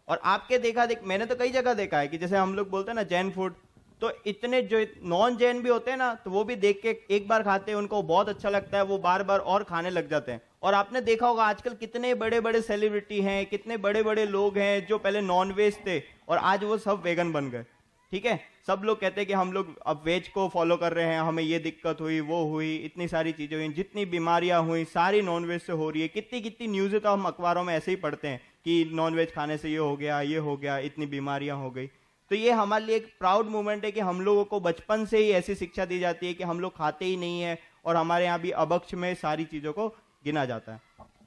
और आपके मैंने तो कई जगह देखा है कि जैसे हम लोग बोलते हैं ना जैन फूड, तो इतने जो नॉन जैन भी होते हैं ना, तो वो भी देख के एक बार खाते हैं, उनको बहुत अच्छा लगता है, वो बार बार और खाने लग जाते हैं। और आपने देखा होगा आजकल कितने बड़े बड़े सेलिब्रिटी हैं, कितने बड़े बड़े लोग हैं जो पहले नॉन वेज थे और आज वो सब वेगन बन गए। ठीक है, सब लोग कहते हैं कि हम लोग अब वेज को फॉलो कर रहे हैं, हमें ये दिक्कत हुई, वो हुई, इतनी सारी चीजें हुई, जितनी बीमारियां हुई सारी नॉन वेज से हो रही है। कितनी कितनी न्यूज़ें तो हम अखबारों में ऐसे ही पढ़ते हैं कि नॉन वेज खाने से ये हो गया, इतनी बीमारियां हो गई। तो ये हमारे लिए एक प्राउड मोमेंट है कि हम लोगों को बचपन से ही ऐसी शिक्षा दी जाती है कि हम लोग खाते ही नहीं है, और हमारे यहाँ भी अभक्ष में सारी चीजों को गिना जाता है।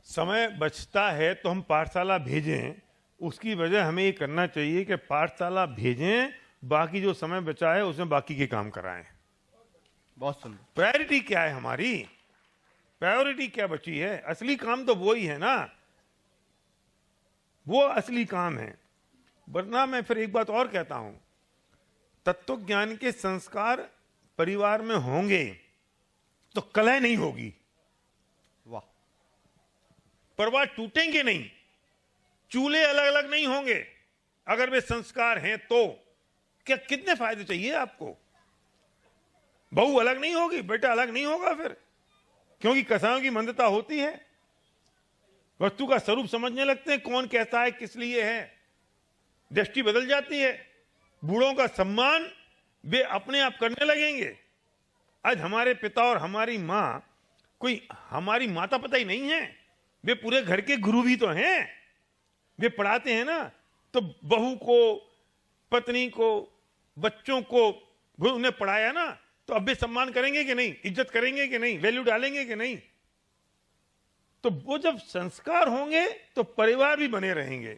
समय बचता है तो हम पाठशाला भेजें, उसकी वजह हमें ये करना चाहिए कि पाठशाला भेजें, बाकी जो समय बचा है उसमें बाकी के काम कराएं। बहुत सुंदर। प्रायोरिटी क्या है हमारी? प्रायोरिटी क्या बची है? असली काम तो वो ही है ना, वो असली काम है। वरना मैं फिर एक बात और कहता हूं, तत्व ज्ञान के संस्कार परिवार में होंगे तो कलह नहीं होगी, वाह, परिवार टूटेंगे नहीं, चूल्हे अलग अलग नहीं होंगे। अगर वे संस्कार हैं तो क्या कितने फायदे चाहिए आपको? बहू अलग नहीं होगी, बेटा अलग नहीं होगा फिर, क्योंकि कसायों की मंदता होती है, वस्तु का स्वरूप समझने लगते हैं, कौन कैसा है, किस लिए है, दृष्टि बदल जाती है। बूढ़ों का सम्मान वे अपने आप करने लगेंगे। आज हमारे पिता और हमारी माँ कोई हमारी माता पिता ही नहीं है, वे पूरे घर के गुरु भी तो हैं। वे पढ़ाते हैं ना, तो बहू को, पत्नी को, बच्चों को उन्हें पढ़ाया ना, तो अब वे सम्मान करेंगे कि नहीं, इज्जत करेंगे कि नहीं, वैल्यू डालेंगे कि नहीं। तो वो जब संस्कार होंगे तो परिवार भी बने रहेंगे,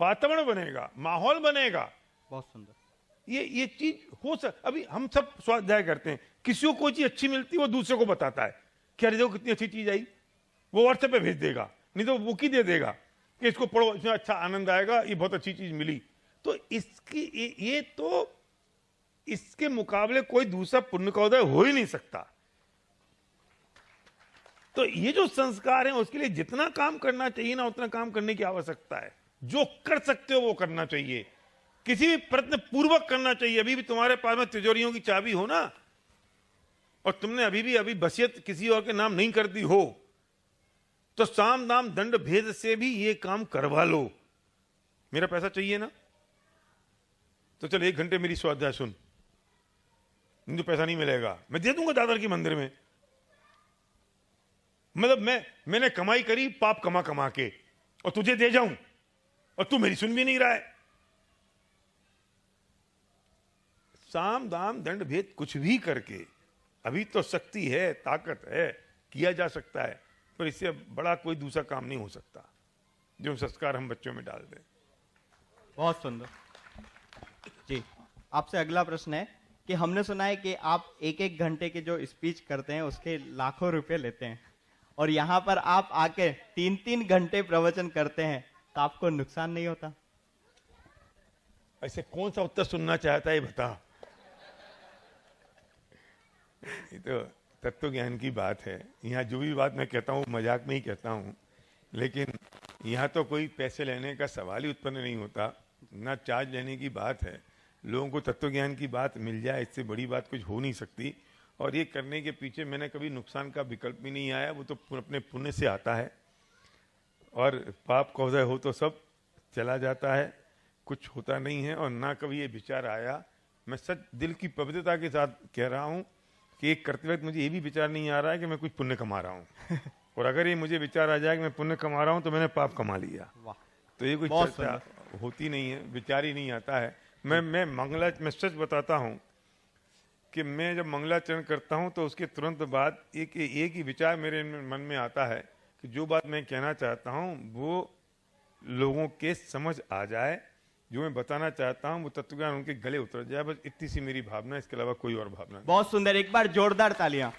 वातावरण बनेगा, माहौल बनेगा। बहुत सुंदर। ये चीज हो अभी हम सब स्वाध्याय करते हैं, किसी को कोई चीज अच्छी मिलती है वो दूसरे को बताता है कि अरे देखो कितनी अच्छी चीज आई, वो व्हाट्सएप पे भेज देगा, नहीं तो बुक ही दे देगा कि इसको पढ़ो, इसमें अच्छा आनंद आएगा, ये बहुत अच्छी चीज मिली। तो इसकी ये तो इसके मुकाबले कोई दूसरा पुण्य का उदय हो ही नहीं सकता। तो ये जो संस्कार है उसके लिए जितना काम करना चाहिए ना, उतना काम करने की आवश्यकता है। जो कर सकते हो वो करना चाहिए, किसी भी प्रयत्न पूर्वक करना चाहिए। अभी भी तुम्हारे पास में तिजोरियों की चाबी हो ना, और तुमने अभी वसीयत किसी और के नाम नहीं कर दी हो, तो साम दाम दंड भेद से भी ये काम करवा लो। मेरा पैसा चाहिए ना, तो चल 1 घंटे मेरी स्वाध्याय सुन, नहीं तो पैसा नहीं मिलेगा, मैं दे दूंगा दादर के मंदिर में। मतलब मैंने कमाई करी पाप कमा कमा के, और तुझे दे जाऊं, और तू मेरी सुन भी नहीं रहा है। साम दाम दंड भेद कुछ भी करके, अभी तो शक्ति है, ताकत है, किया जा सकता है, पर इससे बड़ा कोई दूसरा काम नहीं हो सकता जो संस्कार हम बच्चों में डाल दें। बहुत सुंदर जी। आपसे अगला प्रश्न है कि हमने सुना है कि आप 1-1 घंटे के जो स्पीच करते हैं उसके लाखों रुपए लेते हैं, और यहाँ पर आप आके 3-3 घंटे प्रवचन करते हैं, तो आपको नुकसान नहीं होता? ऐसे कौन सा उत्तर सुनना चाहता है बता। ये तो तत्व ज्ञान की बात है। यहाँ जो भी बात मैं कहता हूँ मजाक में ही कहता हूँ, लेकिन यहाँ तो कोई पैसे लेने का सवाल ही उत्पन्न नहीं होता, ना चार्ज लेने की बात है। लोगों को तत्व ज्ञान की बात मिल जाए, इससे बड़ी बात कुछ हो नहीं सकती। और ये करने के पीछे मैंने कभी नुकसान का विकल्प भी नहीं आया, वो तो अपने पुण्य से आता है, और पाप का उदय हो तो सब चला जाता है, कुछ होता नहीं है। और ना कभी ये विचार आया, मैं सच दिल की पवित्रता के साथ कह रहा हूँ कि एक करते वक्त मुझे ये भी विचार नहीं आ रहा है कि मैं कुछ पुण्य कमा रहा हूँ। और अगर ये मुझे विचार आ जाए कि मैं पुण्य कमा रहा हूँ तो मैंने पाप कमा लिया। तो ये कोई चर्चा होती नहीं है, विचार ही नहीं आता है। मैं सच बताता हूँ कि मैं जब मंगलाचरण करता हूँ तो उसके तुरंत बाद एक ही विचार मेरे मन में आता है कि जो बात मैं कहना चाहता हूँ वो लोगों के समझ आ जाए, जो मैं बताना चाहता हूँ वो तत्वज्ञान उनके गले उतर जाए, बस इतनी सी मेरी भावना, इसके अलावा कोई और भावना नहीं। बहुत सुंदर, एक बार जोरदार तालियां।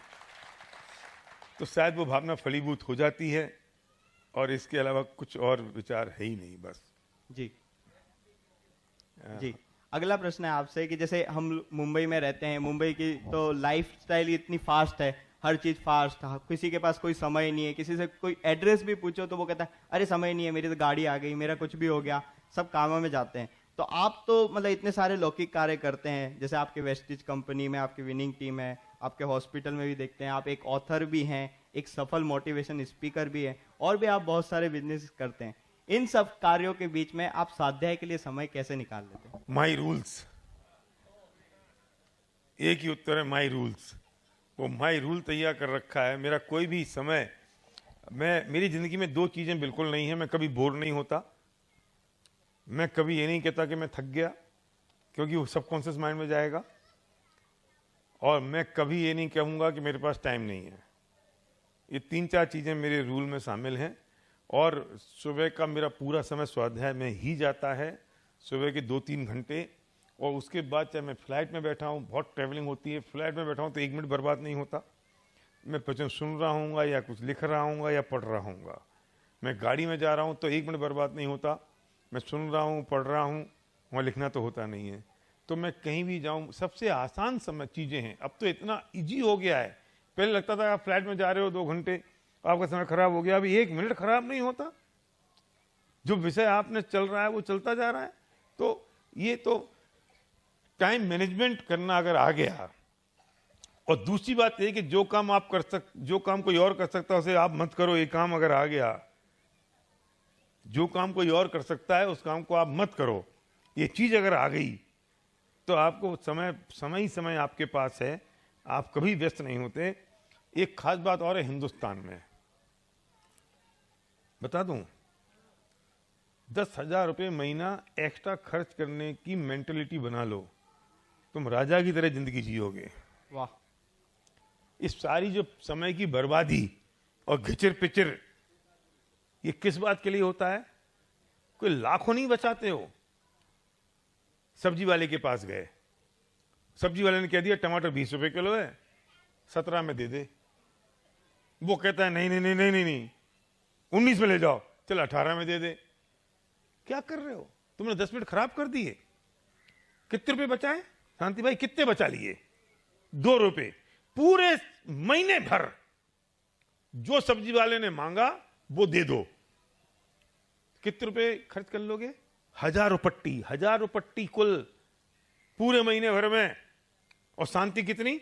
तो शायद वो भावना फलीभूत हो जाती है, और इसके अलावा कुछ और विचार है ही नहीं बस। जी जी। अगला प्रश्न है आपसे कि जैसे हम मुंबई में रहते हैं, मुंबई की तो लाइफस्टाइल इतनी फास्ट है, हर चीज फास्ट, किसी के पास कोई समय नहीं है, किसी से कोई एड्रेस भी पूछो तो वो कहता है अरे समय नहीं है, मेरी तो गाड़ी आ गई, मेरा कुछ भी हो गया, सब कामों में जाते हैं। तो आप तो मतलब इतने सारे लौकिक कार्य करते हैं, जैसे आपके वेस्टिज कंपनी में आपकी विनिंग टीम है, आपके हॉस्पिटल में भी देखते हैं, आप एक ऑथर भी हैं, एक सफल मोटिवेशन स्पीकर भी हैं, और भी आप बहुत सारे बिजनेस करते हैं। इन सब कार्यों के बीच में आप स्वाध्याय के लिए समय कैसे निकाल लेते हैं? माई रूल्स, एक ही उत्तर है, माई रूल्स। वो माई रूल तैयार कर रखा है। मेरा कोई भी समय, मेरी जिंदगी में 2 चीजें बिल्कुल नहीं है। मैं कभी बोर नहीं होता, मैं कभी ये नहीं कहता कि मैं थक गया, क्योंकि वो सबकॉन्शियस माइंड में जाएगा, और मैं कभी ये नहीं कहूँगा कि मेरे पास टाइम नहीं है। ये 3-4 चीज़ें मेरे रूल में शामिल हैं। और सुबह का मेरा पूरा समय स्वाध्याय में ही जाता है, सुबह के 2-3 घंटे। और उसके बाद चाहे मैं फ्लाइट में बैठा हूँ, बहुत ट्रैवलिंग होती है, फ्लाइट में बैठा हूँ तो 1 मिनट बर्बाद नहीं होता। मैं वचन सुन रहा हूँगा या कुछ लिख रहा हूँगा या पढ़ रहा हूँगा। मैं गाड़ी में जा रहा हूँ तो 1 मिनट बर्बाद नहीं होता। मैं सुन रहा हूँ, पढ़ रहा हूँ, वहाँ लिखना तो होता नहीं है। तो मैं कहीं भी जाऊँ, सबसे आसान समय चीज़ें हैं। अब तो इतना ईजी हो गया है। पहले लगता था आप फ्लाइट में जा रहे हो 2 घंटे, आपका समय खराब हो गया, अभी 1 मिनट खराब नहीं होता। जो विषय आपने चल रहा है वो चलता जा रहा है। तो ये तो टाइम मैनेजमेंट करना अगर आ गया। और दूसरी बात ये कि जो काम कोई और कर सकता है उसे आप मत करो। ये काम अगर आ गया, जो काम कोई और कर सकता है उस काम को आप मत करो। ये चीज अगर आ गई तो आपको समय ही समय आपके पास है, आप कभी व्यस्त नहीं होते। एक खास बात और है हिंदुस्तान में, बता दूं, 10,000 रुपये महीना एक्स्ट्रा खर्च करने की मेंटेलिटी बना लो, तुम राजा की तरह जिंदगी जियोगे। वाह। इस सारी जो समय की बर्बादी और घिचर पिचर, ये किस बात के लिए होता है? कोई लाखों नहीं बचाते हो। सब्जी वाले के पास गए, सब्जी वाले ने कह दिया टमाटर 20 रुपए किलो है, 17 में दे दे। वो कहता है नहीं नहीं नहीं नहीं नहीं नहीं 19 में ले जाओ, चल 18 में दे दे। क्या कर रहे हो? तुमने 10 मिनट खराब कर दिए। कितने रुपए बचाए शांति भाई? कितने बचा लिए? 2 रुपए। पूरे महीने भर जो सब्जी वाले ने मांगा वो दे दो। कितने रुपए खर्च कर लोगे? 1000 रुपट्टी कुल पूरे महीने भर में। और शांति कितनी?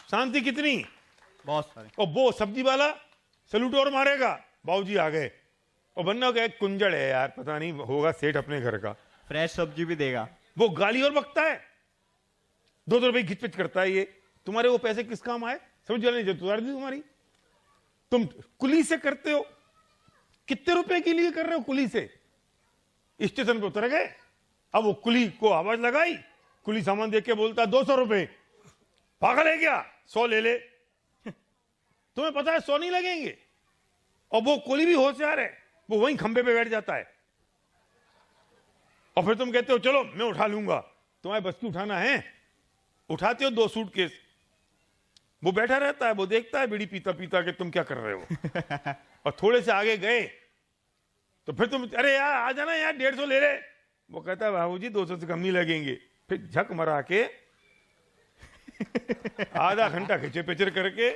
शांति कितनी? बहुत सारे। और वो सब्जी वाला सलूट और मारेगा, बाबूजी आ गए। और बनना क्या, एक कुंजड़ है यार, पता नहीं होगा सेठ अपने घर का, फ्रेश सब्जी भी देगा। वो गाली और बकता है, 2 रुपए घिचपिच करता है। ये तुम्हारे वो पैसे किस काम आए? समझ वाले जो तुझार दी तुम्हारी, तुम कुली से करते हो। कितने रुपए के लिए कर रहे हो कुली से? स्टेशन पे उतर गए, अब वो कुली को आवाज लगाई, कुली सामान देख के बोलता 200 रुपए। पागल है क्या? 100 ले ले। तुम्हें पता है 100 नहीं लगेंगे। और वो कुली भी होशियार है, वो वहीं खंबे पे बैठ जाता है। और फिर तुम कहते हो चलो मैं उठा लूंगा। तुम्हारे बस की उठाना है? उठाते हो 2 सूटकेस। वो बैठा रहता है, वो देखता है बीड़ी पीता पीता कि तुम क्या कर रहे हो। और थोड़े से आगे गए तो फिर तुम, अरे यार आ जाना यार, 150 ले ले। वो कहता है बाबूजी 200 से कम नहीं लगेंगे। फिर झक मरा के आधा घंटा खिंचे पिचर करके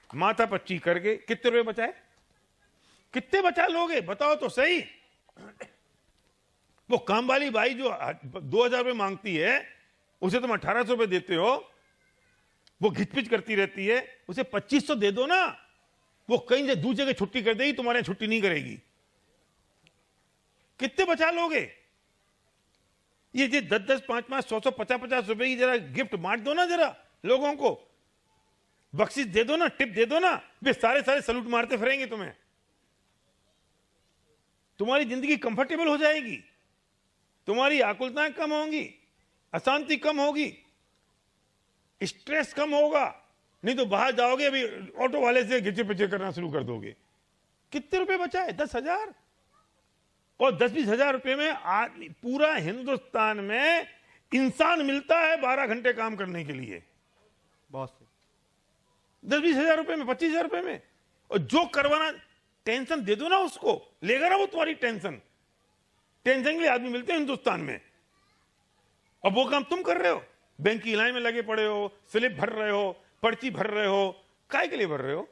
माथा पच्ची करके कितने रुपए बचाए? कितने बचा लोगे बताओ तो सही। वो काम वाली बाई जो 2000 रुपए मांगती है, उसे तुम 1800 रुपए देते हो, वो घिचपिच करती रहती है, उसे 2500 दे दो ना। वो कहीं से दूसरे जगह छुट्टी कर देगी, तुम्हारे यहां छुट्टी नहीं करेगी। कितने बचा लोगे? ये 10-10, 5-5, 100-100, 50-50 रुपए की जरा गिफ्ट बांट दो ना, जरा लोगों को बख्शिश दे दो ना, टिप दे दो ना। वे सारे सैल्यूट मारते फिरेंगे तुम्हें। तुम्हारी जिंदगी कंफर्टेबल हो जाएगी, तुम्हारी आकुलताएं कम होंगी, अशांति कम होगी, स्ट्रेस कम होगा। नहीं तो बाहर जाओगे अभी ऑटो वाले से घिचे पिचे करना शुरू कर दोगे। कितने रुपए बचाए? 10,000। और 10-20 हजार रुपए में पूरा हिंदुस्तान में इंसान मिलता है 12 घंटे काम करने के लिए। बहुत सही। 10-20 हजार रुपए में, 25,000 रुपए में। और जो करवाना, टेंशन दे दो ना उसको, लेगा ना वो तुम्हारी टेंशन। टेंशन के लिए आदमी मिलते हैं हिंदुस्तान में, और वो काम तुम कर रहे हो। बैंक की लाइन में लगे पड़े हो, स्लिप भर रहे हो, पर्ची भर रहे हो। काय के लिए भर रहे हो?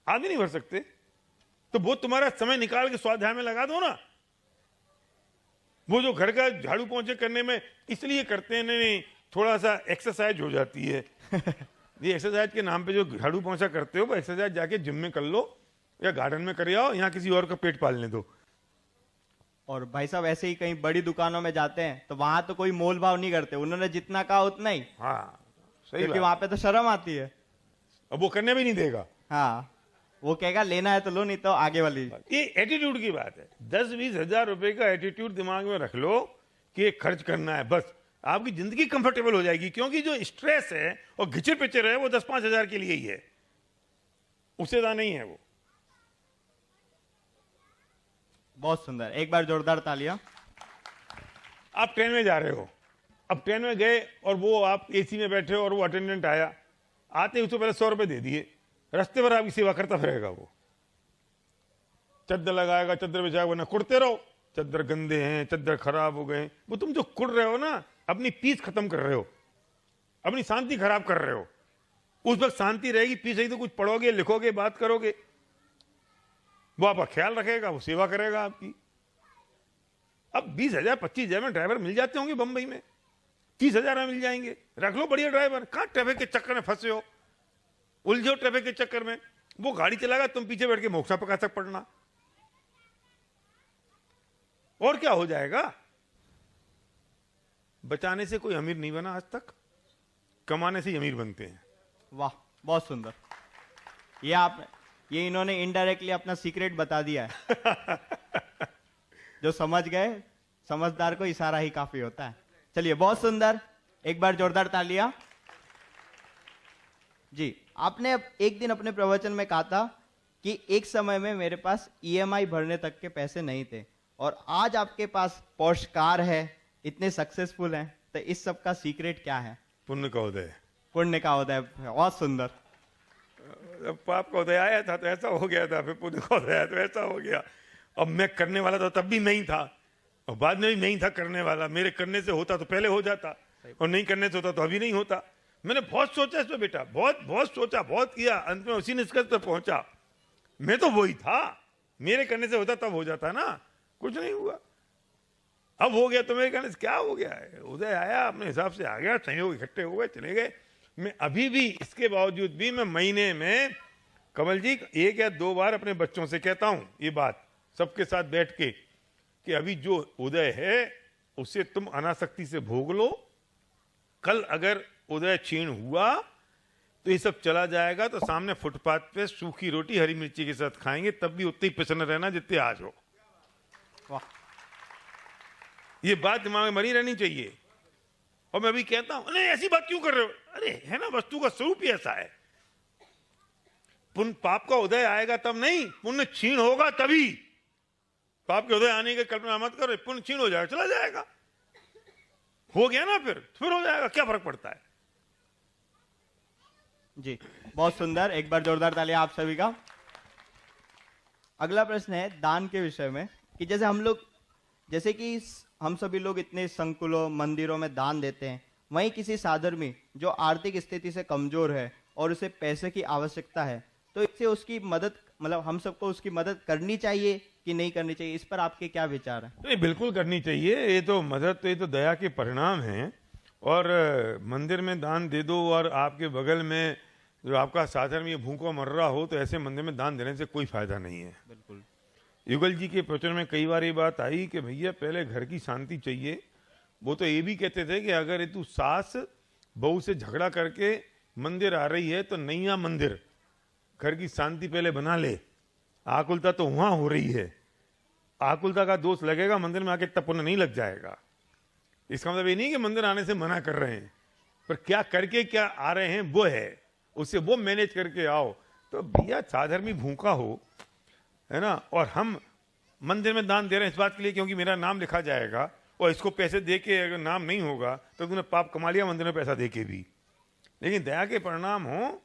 आदमी नहीं भर सकते तो वो तुम्हारा समय निकाल के स्वाध्याय में लगा दो ना। वो जो घर का झाड़ू पोंछे करने में इसलिए करते हैं, नहीं थोड़ा सा एक्सरसाइज हो जाती है। ये एक्सरसाइज के नाम पे जो झाड़ू पोंछा करते हो, वो एक्सरसाइज जाके जिम में कर लो या गार्डन में कर आओ, यहाँ किसी और का पेट पालने दो। और भाई साहब ऐसे ही कहीं बड़ी दुकानों में जाते हैं तो वहां तो कोई मोल भाव नहीं करते, उन्होंने जितना कहा उतना ही। हाँ सही क्योंकि बात। वहां पे तो शर्म आती है। अब वो करने भी नहीं देगा। हाँ, वो कहेगा लेना है तो लो, नहीं तो आगे वाली। ये एटीट्यूड की बात है। 10-20 हजार रुपए का एटीट्यूड दिमाग में रख लो कि खर्च करना है, बस आपकी जिंदगी कंफर्टेबल हो जाएगी। क्योंकि जो स्ट्रेस है और घिचर पिचर है वो 10-5 हजार के लिए ही है, उससे ज्यादा नहीं है वो। बहुत सुंदर, एक बार जोरदार तालियां। आप ट्रेन में जा रहे हो, अब ट्रेन में गए और वो आप एसी में बैठे हो और वो अटेंडेंट आया, आते ही उसको पहले 100 रुपए दे दिए, रास्ते भर आपकी सेवा करता फिरेगा वो। चद्दर लगाएगा, चद्दर बिछाएगा, वरना कुड़ते रहो। चद्दर गंदे हैं, चद्दर खराब हो गए। वो तुम जो कुड़ रहे हो ना, अपनी पीस खत्म कर रहे हो, अपनी शांति खराब कर रहे हो। उस वक्त शांति रहेगी, पीस ही तो कुछ पढ़ोगे, लिखोगे, बात करोगे, वो आपका ख्याल रखेगा, वो सेवा करेगा आपकी। अब 20,000 25,000 में ड्राइवर मिल जाते होंगे बंबई में, 30,000 में मिल जाएंगे। रख लो बढ़िया ड्राइवर। कहां ट्रैफिक के चक्कर में फंसे हो, उलझो ट्रैफिक के चक्कर में। वो गाड़ी चलाएगा, तुम पीछे बैठ के मोक्षा पका तक पड़ना। और क्या हो जाएगा? बचाने से कोई अमीर नहीं बना आज तक, कमाने से ही अमीर बनते हैं। वाह, बहुत सुंदर। ये इन्होंने इनडायरेक्टली अपना सीक्रेट बता दिया है। जो समझ गए, समझदार को इशारा ही काफी होता है। चलिए, बहुत सुंदर, एक बार जोरदार तालियां। जी, आपने एक दिन अपने प्रवचन में कहा था कि एक समय में मेरे पास ईएमआई भरने तक के पैसे नहीं थे, और आज आपके पास पोर्श कार है, इतने सक्सेसफुल हैं, तो इस सब का सीक्रेट क्या है? पुण्य का उदय। पुण्य का उदय। बहुत सुंदर। अब पाप का उदय आया था तो ऐसा हो गया था, फिर पुण्य का उदय आया तो ऐसा हो गया। अब मैं करने वाला था तब भी मैं ही था, और बाद में भी मैं ही था करने वाला। मेरे करने से होता तो पहले हो जाता, और नहीं करने से होता तो अभी नहीं होता। मैंने बहुत सोचा इस पे बेटा, बहुत सोचा, बहुत किया, अंत में उसी निष्कर्ष पर पहुंचा। मैं तो वही था, मेरे करने से होता तब हो जाता ना, कुछ नहीं हुआ। अब हो गया तो मेरे कहने से क्या हो गया है? उदय आया, अपने हिसाब से आ गया, संयोग इकट्ठे हो गए, चले गए। मैं अभी भी इसके बावजूद भी मैं महीने में, कमल जी, 1 या 2 बार अपने बच्चों से कहता हूं ये बात, सबके साथ बैठ के, कि अभी जो उदय है उसे तुम अनासक्ति से भोग लो। कल अगर उदय क्षीण हुआ तो ये सब चला जाएगा, तो सामने फुटपाथ पे सूखी रोटी हरी मिर्ची के साथ खाएंगे, तब भी उतने ही प्रसन्न रहना जितने आज हो। वाह, ये बात दिमाग में मरी रहनी चाहिए। और मैं भी कहता हूं, नहीं ऐसी बात क्यों कर रहे हो? अरे है ना, वस्तु का स्वरूप ही ऐसा है। पुण्य पाप का उदय आएगा तब नहीं, पुण्य क्षीण होगा तभी। पाप के उदय आने की कल्पना मत करो, पुण्य क्षीण हो जाएगा, चला जाएगा, हो गया ना, फिर हो जाएगा, क्या फर्क पड़ता है? जी, बहुत सुंदर, एक बार जोरदार तालियां आप सभी का। अगला प्रश्न है दान के विषय में, कि जैसे कि हम सभी लोग इतने संकुलों, मंदिरों में दान देते हैं, वहीं किसी साधर्मी जो आर्थिक स्थिति से कमजोर है और उसे पैसे की आवश्यकता है, तो इससे उसकी मदद, मतलब हम सबको उसकी मदद करनी चाहिए कि नहीं करनी चाहिए? इस पर आपके क्या विचार है? नहीं, बिल्कुल करनी चाहिए। ये तो मदद, तो ये तो दया के परिणाम हैं। और मंदिर में दान दे दो, और आपके बगल में जो आपका साधन में भूखा मर रहा हो, तो ऐसे मंदिर में दान देने से कोई फायदा नहीं है। बिल्कुल। युगल जी के प्रवचन में कई बार ये बात आई कि भैया पहले घर की शांति चाहिए। वो तो ये भी कहते थे कि अगर तू सास बहू से झगड़ा करके मंदिर आ रही है तो नहीं आ मंदिर, घर की शांति पहले बना ले। आकुलता तो वहां हो रही है, आकुलता का दोष लगेगा, मंदिर में आके तब पुण्य नहीं लग जाएगा। इसका मतलब ये नहीं कि मंदिर आने से मना कर रहे हैं, पर क्या करके क्या आ रहे हैं वो है, उससे वो मैनेज करके आओ। तो भैया साधर्मी भूखा हो, है ना, और हम मंदिर में दान दे रहे हैं इस बात के लिए क्योंकि मेरा नाम लिखा जाएगा, और इसको पैसे दे के अगर नाम नहीं होगा तो तूने पाप कमा लिया मंदिर में पैसा दे के भी। लेकिन दया के परिणाम हो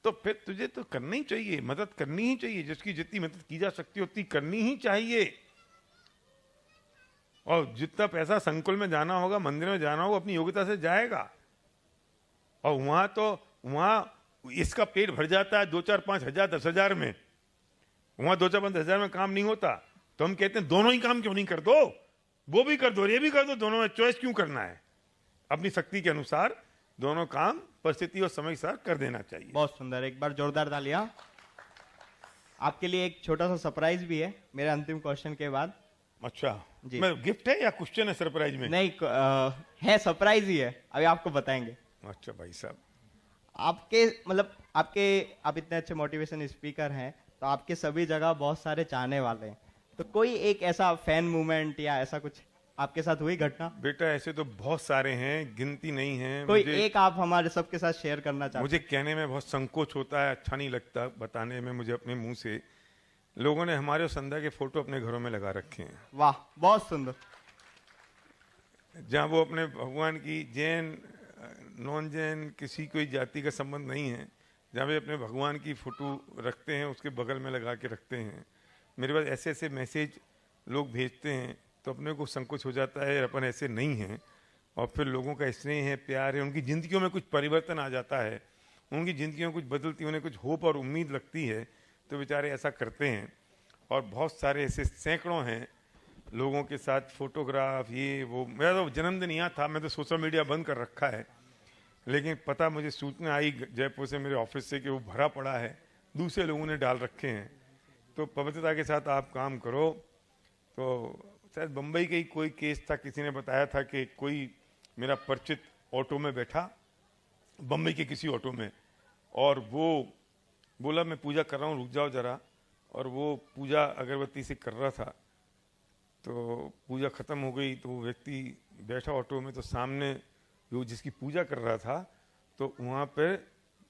तो फिर तुझे तो करनी ही चाहिए, मदद करनी ही चाहिए। जिसकी जितनी मदद की जा सकती है उतनी करनी ही चाहिए। और जितना पैसा संकुल में जाना होगा, मंदिर में जाना होगा, अपनी योग्यता से जाएगा। और वहां इसका पेट भर जाता है 2, 4, 5 हजार 10 हजार में, वहां 2, 4, 5 हजार में काम नहीं होता। तो हम कहते हैं दोनों ही काम क्यों नहीं कर दो, वो भी कर दो, ये भी कर दो, दोनों में चॉइस क्यों करना है? अपनी शक्ति के अनुसार दोनों काम परिस्थिति और समय के साथ कर देना चाहिए। बहुत सुंदर, एक बार जोरदार तालियां। आपके लिए एक छोटा सा सरप्राइज भी है मेरे अंतिम क्वेश्चन के बाद। अच्छा जी। मैं गिफ्ट है या क्वेश्चन है सरप्राइज में? नहीं, है, सरप्राइज ही है, अभी आपको बताएंगे। अच्छा भाई साहब, आप इतने अच्छे मोटिवेशन स्पीकर हैं, तो आपके सभी जगह बहुत सारे चाहने वाले हैं, तो कोई एक ऐसा फैन मूवमेंट या ऐसा कुछ आपके साथ हुई घटना? बेटा ऐसे तो बहुत सारे हैं, गिनती नहीं है। कोई एक आप हमारे सबके साथ शेयर करना चाहते? मुझे कहने में बहुत संकोच होता है, अच्छा नहीं लगता बताने में मुझे अपने मुंह से। लोगों ने हमारे संध्या के फोटो अपने घरों में लगा रखे हैं। वाह, बहुत सुंदर। जहाँ वो अपने भगवान की, जैन नॉन जैन किसी कोई जाति का संबंध नहीं है, जहाँ वे अपने भगवान की फोटो रखते हैं उसके बगल में लगा के रखते हैं। मेरे पास ऐसे ऐसे मैसेज लोग भेजते हैं तो अपने को संकोच हो जाता है, अपन ऐसे नहीं हैं। और फिर लोगों का स्नेह है, प्यार है, उनकी ज़िंदगियों में कुछ परिवर्तन आ जाता है, उनकी ज़िंदगियों में कुछ बदलती, उन्हें कुछ होप और उम्मीद लगती है, तो बेचारे ऐसा करते हैं। और बहुत सारे ऐसे सैकड़ों हैं लोगों के साथ फोटोग्राफ, ये वो। मेरा तो जन्मदिन यहाँ था, मैं तो सोशल मीडिया बंद कर रखा है, लेकिन पता मुझे सूचना आई जयपुर से मेरे ऑफिस से कि वो भरा पड़ा है, दूसरे लोगों ने डाल रखे हैं। तो पवित्रता के साथ आप काम करो तो शायद बम्बई का ही कोई केस था, किसी ने बताया था कि कोई मेरा परिचित ऑटो में बैठा, बम्बई के किसी ऑटो में, और वो बोला मैं पूजा कर रहा हूँ, रुक जाओ जरा, और वो पूजा अगरबत्ती से कर रहा था। तो पूजा खत्म हो गई तो वो व्यक्ति बैठा ऑटो में, तो सामने जो जिसकी पूजा कर रहा था तो वहाँ पे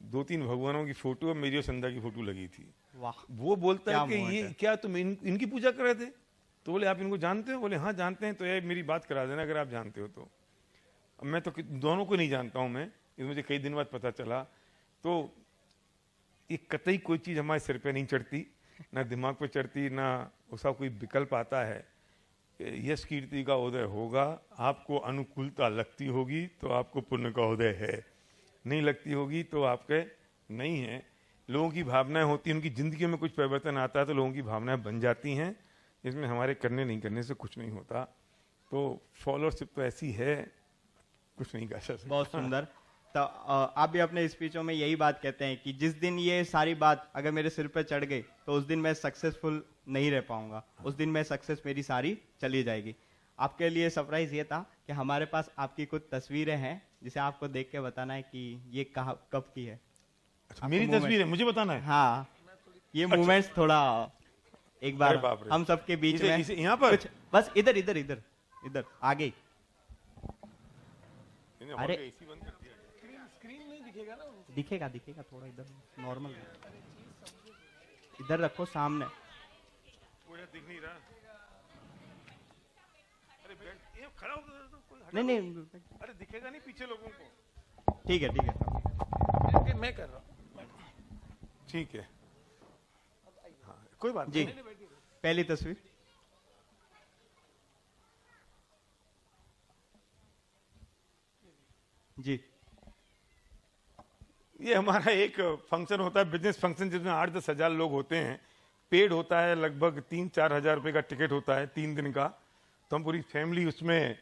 2-3 भगवानों की फोटो और मेरी और संध्या की फोटो लगी थी। वाह, वो बोलता क्या है कि moment ये है। क्या तुम इनकी पूजा कर रहे थे? तो बोले आप इनको जानते हो? बोले हाँ जानते हैं। तो ये मेरी बात करा देना अगर आप जानते हो तो। अब मैं तो दोनों को नहीं जानता हूँ मैं, ये मुझे कई दिन बाद पता चला। तो ये कतई कोई चीज़ हमारे सिर पे नहीं चढ़ती, ना दिमाग पे चढ़ती, ना उसका कोई विकल्प आता है। यश कीर्ति का उदय होगा, आपको अनुकूलता लगती होगी तो आपको पुण्य का उदय है, नहीं लगती होगी तो आपके नहीं है। लोगों की भावनाएं होती हैं, उनकी जिंदगी में कुछ परिवर्तन आता है तो लोगों की भावनाएं बन जाती हैं, इसमें हमारे करने नहीं करने से कुछ नहीं होता। तो फॉलोअरशिप तो ऐसी है, कुछ नहीं कह सकते। बहुत सुंदर। तो आप भी अपने स्पीचों में यही बात कहते हैं कि जिस दिन ये सारी बात अगर मेरे सिर पे चढ़ गई तो उस दिन मैं सक्सेसफुल नहीं रह पाऊंगा, उस दिन मैं सक्सेस मेरी सारी चली जाएगी। आपके लिए सरप्राइज ये था कि हमारे पास आपकी कुछ तस्वीरें हैं जिसे आपको देख के बताना है कि ये कहाँ कब की है। अच्छा, मेरी moment- तस्वीर है, मुझे बताना है? हाँ, ये मूवमेंट्स थोड़ा एक बार अरे बाप रे। हम सबके बीच इसे- में इसे यहाँ पर? कुछ बस इधर इधर इधर इधर आगे। अरे एसी बंद कर दिया। स्क्रीन नहीं दिखेगा ना। दिखेगा दिखेगा, थोड़ा इधर नॉर्मल इधर रखो सामने। वो यार दिख नहीं रहा। अरे बैठ, ये खड़ा होकर तो कोई हटा। नहीं नहीं, अरे दिखेगा नहीं पीछे लोगों को। ठीक है ठीक है। मैं कर रहा हूँ। ठीक है, हाँ कोई बात जी, नहीं। पहली तस्वीर। जी, ये हमारा एक फंक्शन होता है, बिजनेस फंक्शन, जिसमें 8-10 हजार लोग होते हैं। पेड होता है, लगभग 3-4 हजार रुपए का टिकट होता है 3 दिन का। तो हम पूरी फैमिली उसमें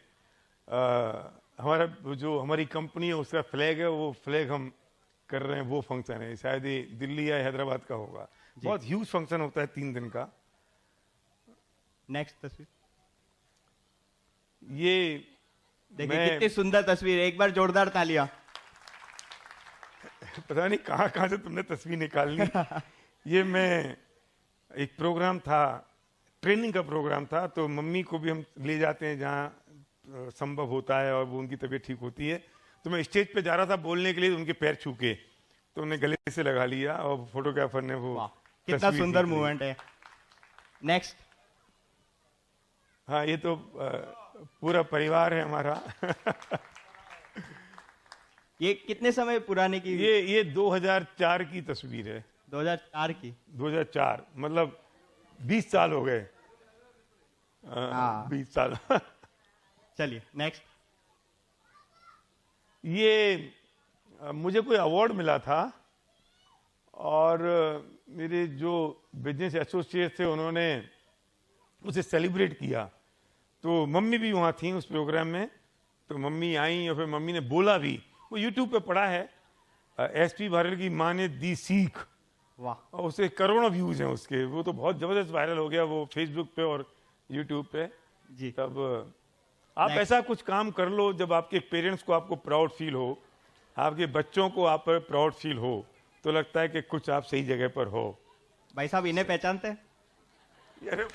हमारा जो हमारी कंपनी है उसका फ्लैग है, वो फ्लैग हम कर रहे हैं। वो फंक्शन है, शायद ये दिल्ली या हैदराबाद का होगा। बहुत ह्यूज फंक्शन होता है 3 दिन का। नेक्स्ट तस्वीर ये देखिए, मैं कितनी सुंदर तस्वीर है, एक बार जोरदार तालियां। पता नहीं कहाँ कहाँ से तुमने तस्वीर निकाल ली। ये मैं एक प्रोग्राम था, ट्रेनिंग का प्रोग्राम था, तो मम्मी को भी हम ले जाते हैं जहाँ संभव होता है और वो उनकी तबीयत ठीक होती है। तो मैं स्टेज पे जा रहा था बोलने के लिए, उनके पैर छू के तो उन्हें गले से लगा लिया और फोटोग्राफर ने वो वाह, कितना तस्वीर सुंदर खींच ली। मूवमेंट है। नेक्स्ट। हाँ, ये तो पूरा परिवार है हमारा। ये कितने समय पुराने की? ये 2004 की तस्वीर है। 2004 की। 2004 मतलब 20 साल हो गए। हाँ। 20 साल। चलिए नेक्स्ट। ये मुझे कोई अवार्ड मिला था और मेरे जो बिजनेस एसोसिएट थे उन्होंने उसे सेलिब्रेट किया। तो मम्मी भी वहाँ थी उस प्रोग्राम में। तो मम्मी आई और फिर मम्मी ने बोला भी, वो यूट्यूब पे पड़ा है, एसपी भारत की माँ ने दी सीख, वाह, और उसे करोड़ों व्यूज हैं उसके। वो तो बहुत जबरदस्त वायरल हो गया वो फेसबुक पे और यूट्यूब पे। जी। तब आप Next. ऐसा कुछ काम कर लो जब आपके पेरेंट्स को आपको प्राउड फील हो, आपके बच्चों को आप पर प्राउड फील हो, तो लगता है कि कुछ आप सही जगह पर हो। भाई साहब इन्हें पहचानते हैं? अरे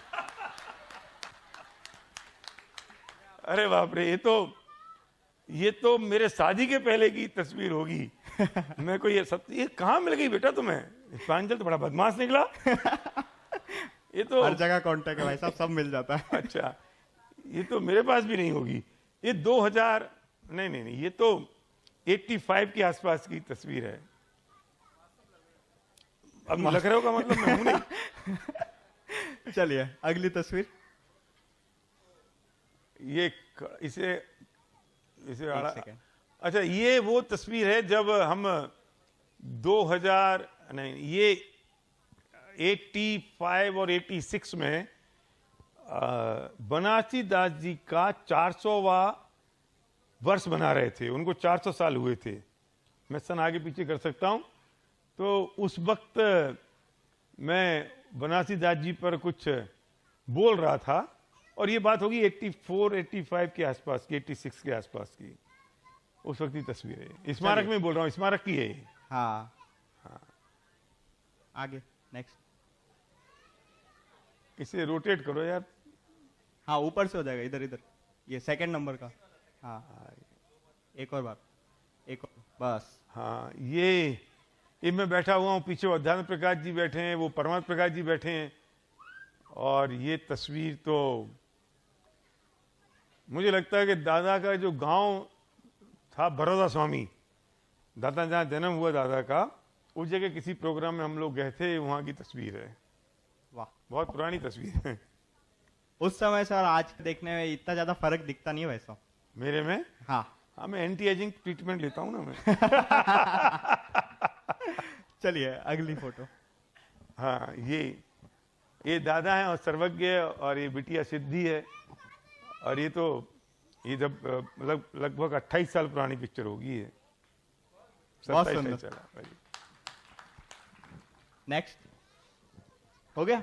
अरे बाप रे, ये तो मेरे शादी के पहले की तस्वीर होगी। मैं को ये कहाँ मिल गई बेटा तुम्हें? प्रांजल तो बड़ा बदमाश निकला। ये तो हर जगह कांटेक्ट है भाई साहब, सब मिल जाता है। अच्छा, ये तो मेरे पास भी नहीं होगी। ये 2000 नहीं, ये तो 85 के आसपास की तस्वीर है। अब लग रहा होगा मतलब मैं हूं नहीं। चलिए अगली तस्वीर। ये इसे एक सेकंड। अच्छा, ये वो तस्वीर है जब हम 2000 नहीं, ये 85 और 86 में बनारसी दास जी का 400वां वर्ष बना रहे थे। उनको 400 साल हुए थे। मैं सन आगे पीछे कर सकता हूं। तो उस वक्त मैं बनारसी दास जी पर कुछ बोल रहा था और ये बात होगी 84 85 के आसपास की, 86 के आसपास की, उस वक्त की तस्वीर है। स्मारक में बोल रहा हूँ, स्मारक की है ये। हाँ आगे नेक्स्ट। इसे रोटेट करो यार। हाँ ऊपर से हो जाएगा, इधर इधर, ये सेकंड नंबर का। हाँ एक और बार, एक और, बस। हाँ ये मैं बैठा हुआ हूँ, पीछे अध्यात्म प्रकाश जी बैठे हैं, वो परमात्म प्रकाश जी बैठे हैं। और ये तस्वीर तो मुझे लगता है कि दादा का जो गांव था बड़ौदा स्वामी, दादा जहाँ जन्म हुआ दादा का, उस जगह किसी प्रोग्राम में हम लोग गए थे, वहाँ की तस्वीर है। वाह, बहुत पुरानी तस्वीर है। उस समय से और आज देखने में इतना ज्यादा फर्क दिखता नहीं है वैसा। मेरे में हाँ हाँ, मैं एंटी एजिंग ट्रीटमेंट लेता हूँ ना मैं। चलिए अगली फोटो। हाँ ये दादा है और सर्वज्ञ है, और ये बिटिया सिद्धि है। और ये जब लगभग 28 साल पुरानी पिक्चर होगी है। बहुत 27 सुंदर। साल चला भाई। नेक्स्ट हो गया,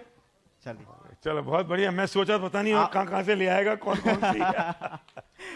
चलिए। चलो बहुत बढ़िया। मैं सोचा पता नहीं कहाँ से ले आएगा, कौन कौन सी